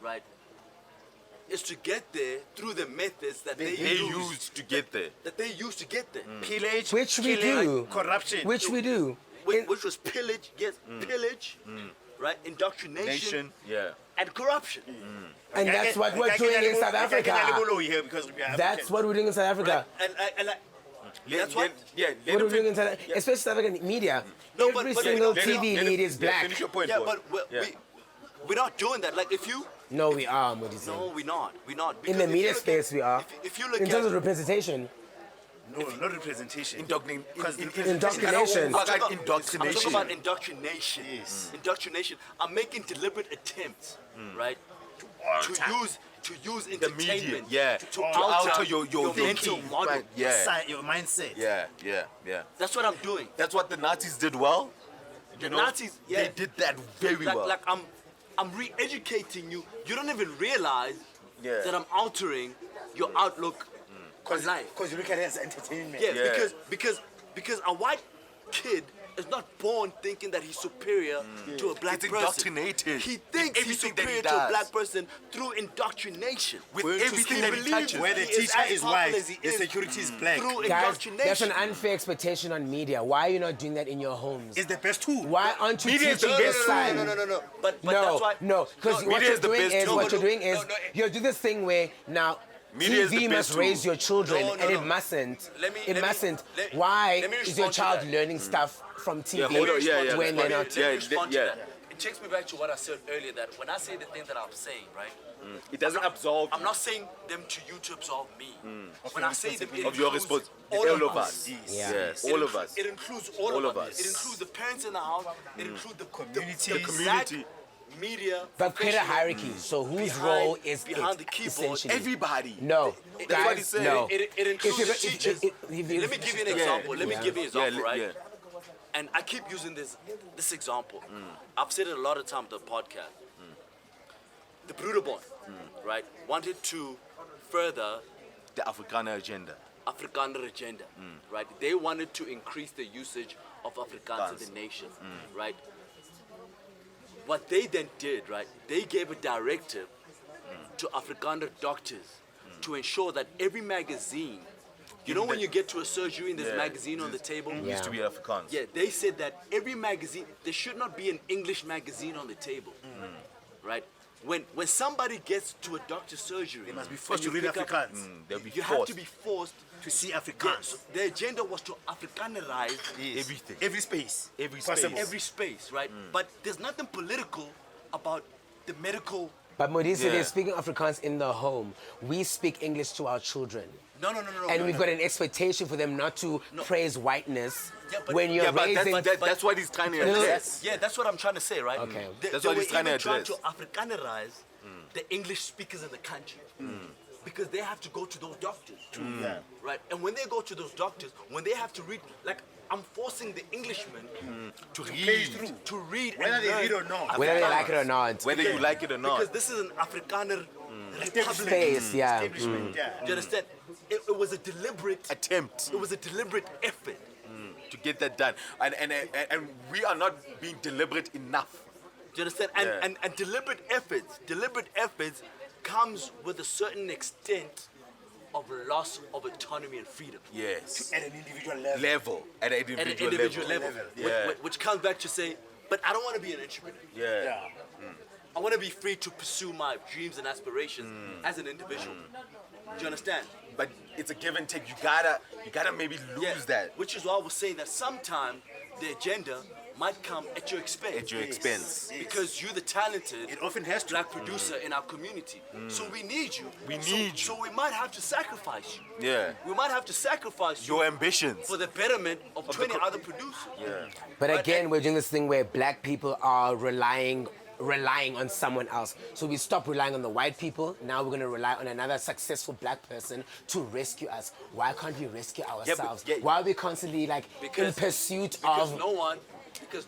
right, is to get there through the methods that they They use used to get there. that they used to get there, Pillage, Which we killing, do. corruption. Which we do. which was pillage, yes, pillage, right, indoctrination, Nation. Yeah. and corruption. And that's what we're doing in South Africa. Here because we are That's what we're doing in South Africa. And like, that's what. What we're doing in South Africa, especially South African media. No, Every but single let him- TV let him- lead is black. Finish your point. Yeah, bro. but Yeah. we're not doing that. Like if you. No, we are, Modisi. No, we're not. We're not. In Because the if you media look space, at- we are. If you look In at terms of representation, No, not representation. indoctrination. I'm talking about Indoctrination. indoctrination. Yes. Indoctrination. I'm making deliberate attempts, right, to use The media. entertainment, Yeah. to To alter alter your mental thinking. model. Right, yeah. Your mindset. Yeah. That's what I'm doing. That's what the Nazis did well. The Nazis, yeah, They did that very well. like I'm re-educating you. You don't even realize Yeah. that I'm altering your outlook on life. Because you look at it as entertainment. Yeah, Yeah. because a white kid is not born thinking that he's superior to a black It's person. indoctrinated He in thinks he's everything that he superior to a does. black person through indoctrination. With Going to everything school, that he believes touches. Where the he is teacher as is powerful white, as he the is security is black. through Guys, that's indoctrination. an unfair expectation on media. Why are you not doing that in your homes? It's the best tool. Why aren't you Media is the teaching your best son? No. But No, that's why. no, because No, what media you're is the doing best is tool. what you're doing is No, you do this thing where now Media is the TV best must tool. raise your children, No, and it no. mustn't. Let me- It let me- mustn't. let- Why let me is your respond to child that. learning stuff from TV hold on, yeah, when they're yeah. not? Let me respond to yeah. that. it takes me back to what I said earlier, that when I say the thing that I'm saying, right? It doesn't absolve I'm not saying them to you to absolve me. When I say them, it of your includes responsibility. All of us. Yeah. Yes, It all of inclu- us. It includes all of us. It includes the parents in the house. It includes the Community. the Community. media. But create a professional hierarchy. So whose behind- role is behind it, the keyboard? essentially? Everybody. No. That's Guys, what he said. no. It includes If you- the teachers. if you- Let me give you an Yeah. example. Let me Yeah. give you an example, right? Yeah. And I keep using this example. I've said it a lot of times on the podcast. The Broederbond, right, wanted to further The Afrikaner agenda. Afrikaner agenda, right? They wanted to increase the usage of Afrikaans in Afrikaans. the nation, right? What they then did, right, they gave a directive to Afrikaner doctors to ensure that every magazine, you know when you get to a surgery and there's a magazine on the table? It used to be Afrikaans. Yeah, they said that every magazine, there should not be an English magazine on the table, right? When somebody gets to a doctor's surgery, they must be forced to read Afrikaans. They'll be You have forced. to be forced To see Yeah, Afrikaans. so the agenda was to Afrikanerize Everything. Every space. Every Possible. space. every space, right? But there's nothing political about the medical. But Modise, Yeah. they're speaking Afrikaans in the home. We speak English to our children. No. And we've got an expectation for them not to praise whiteness Yeah, but- when you're Yeah, but raising... that's what he's trying to No, no, address. Yeah, that's what I'm trying to say, right? Okay. That's they what were he's trying to even trying address. to Afrikanerize the English speakers in the country because they have to go to those doctors, Yeah. right? And when they go to those doctors, when they have to read, like I'm forcing the Englishman To Page read. through. to read Whether and they learn read or not. Whether they Afrikaans. like it or not. Whether you like it or not. Because this is an Afrikaner republic. Space, yeah. Establishment, Do you yeah. understand? It was a deliberate Attempt It was a deliberate effort. to get that done. And we are not being deliberate enough. Do you understand? Yeah. And deliberate efforts comes with a certain extent of loss of autonomy and freedom. Yes. At an individual level. Level. At an At an individual, individual level. Yeah. Which comes back to say, but I don't want to be an entrepreneur. Yeah. Yeah. I want to be free to pursue my dreams and aspirations as an individual. Do you understand? But it's a give and take. You gotta maybe lose that Which is why I was saying that sometimes the agenda might come at your expense. at your expense. Because you're the talented It often has to. black producer in our community. So we need you. We So- need you. So we might have to sacrifice you. Yeah. We might have to sacrifice you Your ambitions. for the betterment of 20 co- other producers. Yeah. But Right, again, and- we're doing this thing where black people are relying on someone else. So we stop relying on the white people. Now we're going to rely on another successful black person to rescue us. Why can't we rescue ourselves? yeah. Why are we constantly like in pursuit because of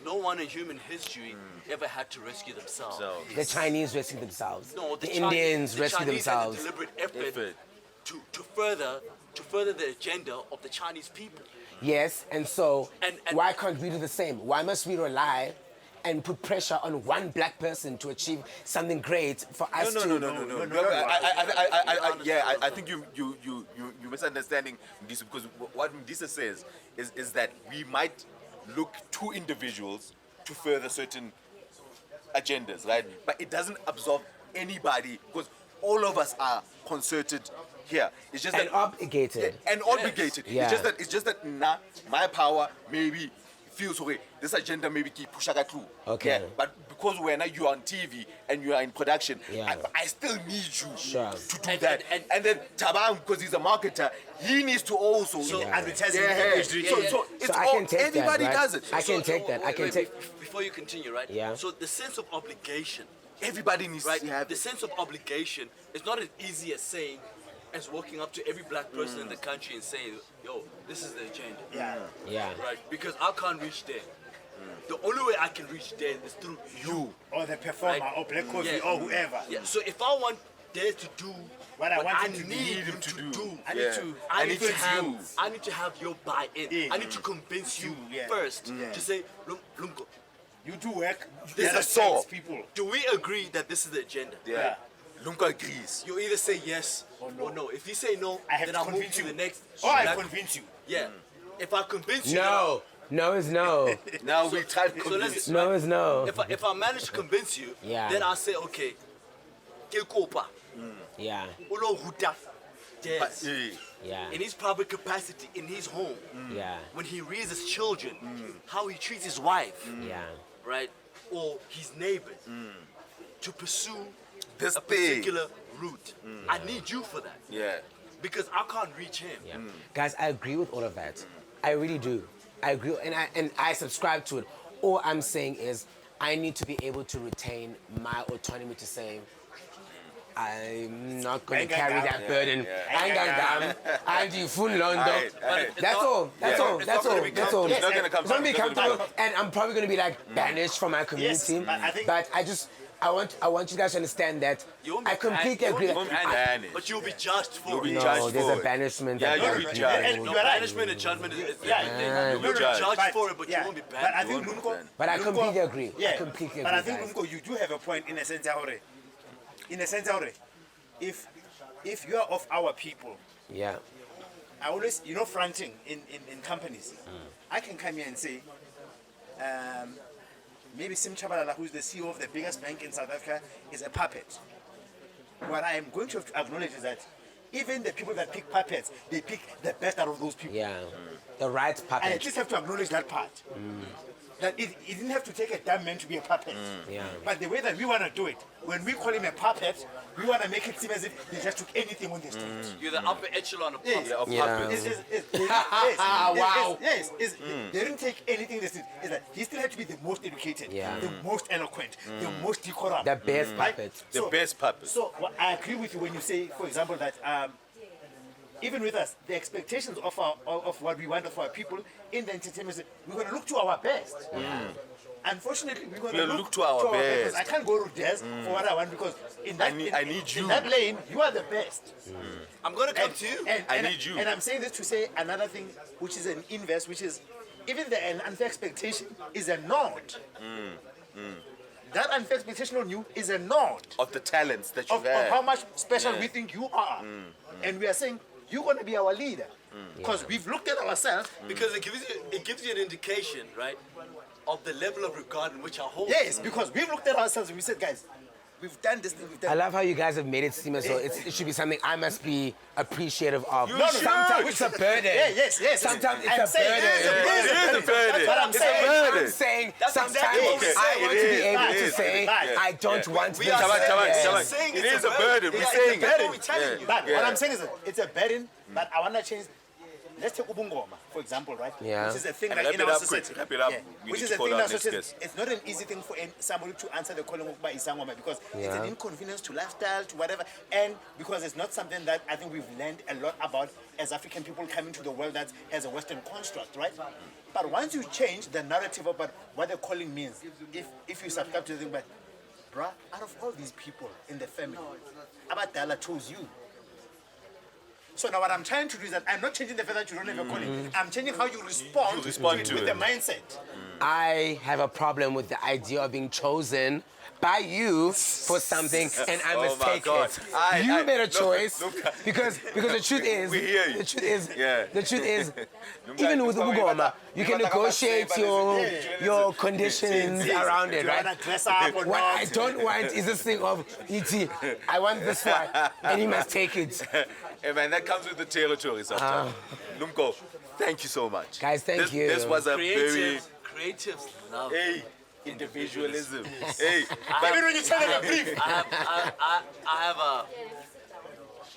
no one in human history ever had to rescue themselves. So the Chinese rescue themselves? No, the Chinese- Indians the rescue Chinese themselves. had a deliberate effort, Effort. to further the agenda of the Chinese people. Yes, and so And- why can't we do the same? Why must we rely and put pressure on one black person to achieve something great for us No. I think you misunderstanding this, because what Ndisa says is that we might look to individuals to further certain agendas, right? But it doesn't absolve anybody, because all of us are concerted here. It's just and that obligated. and obligated. Yeah. It's just that my power maybe feels okay. This agenda maybe keep pushing through. Okay. Yeah, but because when you are on TV and you are in production, Yeah. I still need you Sure. to do And- that. and- And then Tabang, because he's a marketer, he needs to also Advertising Yeah. industry. So, Yeah. so it's So I all, can take that, everybody right? does it. I can take that. I can wait, take. Before you continue, right? Yeah. So the sense of obligation, Everybody needs right? to have The it. sense of obligation is not as easy as saying, as walking up to every black person in the country and saying, yo, this is the agenda. Yeah. Yeah. Right? Because I can't reach there. The only way I can reach there is through you. Or the performer, Right. or Black Coffee, Yeah. or whoever. Yeah. So if I want Dare to do What I want I him to do, need him to do, I need to. I need to influence have you. I need to have your buy-in. Yeah. I need to convince you Yeah. first Yeah. to say, Lumko, You do work. This the is other a saw. side's people. do we agree that this is the agenda? Yeah. Lunko agrees. You either say yes or no. If you say no, I have then to I'll move convince to you. the next. Or I black- convince you. Yeah. If I convince you, No. No is no. Now we try to So convince. let's, No is no. if I manage to convince you, Yeah. then I'll say, okay, ke kopa, Yeah. ulo ruta, But, Des, Yeah. in his public capacity, in his home, Yeah. when he rears his children, how he treats his wife, Yeah. right? or his neighbors to pursue This a thing. particular route. I need you for that. Yeah. Because I can't reach him. Yeah. Guys, I agree with all of that. I really do. I agree, and I subscribe to it. All I'm saying is, I need to be able to retain my autonomy to say, I'm not going to carry that burden. I ain't gonna I do full London. That's all. That's all. That's all. That's all. It's not gonna come. It's gonna be comfortable, and I'm probably gonna be like banished from my community. Yes, but I think- but I want you guys to understand that You won't be I completely agree. You won't be banished. But you'll be judged for You'll be it. No, judged there's for a it. banishment. Yeah, that you'll goes be with judged. it. And No, you're right. banishment and judgment is Yeah. you'll be judged. judged for it, but you won't be But I banned. think You won't Lumko, be But I Lumko- completely agree. Yeah. I completely But I agree, think guys. Lumko, you do have a point in a sense, Aure. In a sense, Aure, if you are of our people, Yeah. I always, fronting in companies, I can come here and say, maybe Sim Chabalala, who's the CEO of the biggest bank in South Africa, is a puppet. What I am going to have to acknowledge is that even the people that pick puppets, they pick the best out of those people. Yeah. The right I at puppet. least have to acknowledge that part. That it didn't have to take a dumb man to be a puppet. Yeah. But the way that we want to do it, when we call him a puppet, we want to make it seem as if they just took anything on the street. You're the upper echelon of Yes. puppet. Yeah, of Yeah. puppets. Wow. They didn't take anything in the street. It's that he still had to be the most educated, Yeah. the most eloquent, the most decorum. The best Right? puppet. The best puppet. So I agree with you when you say, for example, that even with us, the expectations of what we want of our people in the entertainment, we're going to look to our best. Unfortunately, we're going to look to our best. because I can't go to Des for what I want because in that I need you. in that lane, you are the best. I'm gonna come to you. I need you. And I'm saying this to say another thing, which is an inverse, which is even an unfair expectation is a nod. That unfair expectation on you is a nod Of the talents that you of have. how much special we think you are. And we are saying, you're going to be our leader. Because we've looked at ourselves. Because it gives you an indication, right, of the level of regard in which I hold. Yes, because we've looked at ourselves and we said, guys, we've done this thing, we've I done love how you guys have made it seem as though it should be something I must be appreciative of. No, Sometimes it's a burden. Yes. Sometimes I'm it's a saying burden. it is a It is a burden. That's what I'm It's a saying. burden. I'm saying That's sometimes exactly what we're I saying. want to be It able is. to say Right. I don't want We this. are Taban, saying- Taban, we're Taban. saying It it's is a a burden. burden. We're It's saying a burden. it. We're telling you. But what Yeah. I'm saying is that it's a burden, but I want to change. Let's take Ubungoma, for example, right? Yeah. Which is a thing And like wrap in it our up society. quick, wrap it up. Yeah. We Which need is to a call thing in our our next society. guest. It's not an easy thing for somebody to answer the calling by Isangoma because it's Yeah. an inconvenience to lifestyle, to whatever, and because it's not something that I think we've learned a lot about as African people coming to the world that has a Western construct, right? But once you change the narrative about what the calling means, if you subscribe to the thing, but bruh, out of all these people in the family, Abadala chose you. So now what I'm trying to do is that I'm not changing the fact that you don't have a calling. I'm changing how you respond, You respond to it to with it. the mindset. I have a problem with the idea of being chosen by you for something and I must Oh my take God. it. You made a choice look. because the truth is We hear you. the truth is Yeah. the truth is even with Ubugoma you can negotiate your conditions around it, You right? wanna dress up or What not? I don't want is this thing of E.T. I want this one and he must take it. Hey man, that comes with the territory sometimes. Lumko, thank you so much. Guys, thank you. This was a very Creatives love. individualism. Hey, Even when you tell them a brief. I have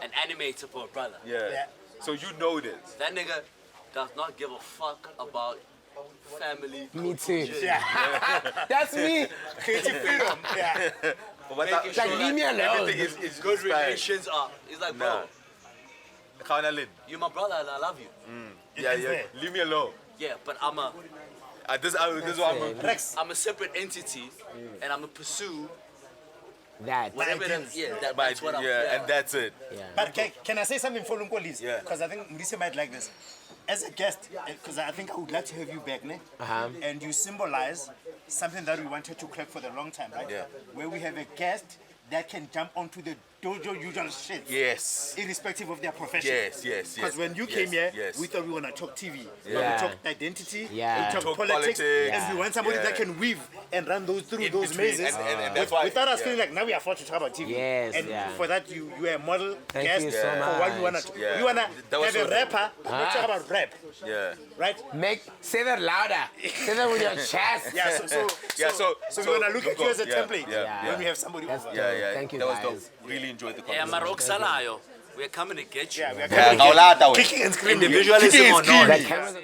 an animator for a brother. yeah. So you know this. That nigga does not give a fuck about family. Me too. Yeah. That's me. Creative freedom. Yeah. But what Making sure Like leave me alone. everything is Good inspired. relations are. He's like, bro, Nah. Khana Lin. you're my brother and I love you. Yeah. there. Leave me alone. Yeah, but I'm a This is what I'm. Rex. I'm a separate entity, and I'm gonna pursue That. whatever. Ideals. That's what I'm. Yeah. And that's it. Yeah. But can I say something for Lumko, Liz? Yeah. Because I think Mudisi might like this. As a guest, because I think I would like to have you back, ne? And you symbolize something that we wanted to crack for the long time, right? Yeah. Where we have a guest that can jump onto the dojo usual shit. Yes. Irrespective of their profession. Yes. Because when you yes, came here, yes. we thought we were going to talk TV. Yeah. We talk identity, Yeah. we talk Talk politics, politics. and we want somebody Yeah. that can weave and run those through In those between. mazes. And that's why, without us yeah. feeling like now we are forced to talk about TV. Yes, and yeah. for that, you are a model Thank guest you so for what you want much. to. Yeah. You want That was to have so a rapper. Let's talk about rap, Yeah. right? Say that louder. Say that with your chest. Yeah, so we want to look at you as a template when we have somebody That's over. Yeah. Thank you, that was guys. dope. Really enjoyed the Yeah, conversation. Marok Salayo. We're coming to get you. Yeah, we are Yeah, coming Gaulata, we. kicking and screaming. Individualism or not. That camera.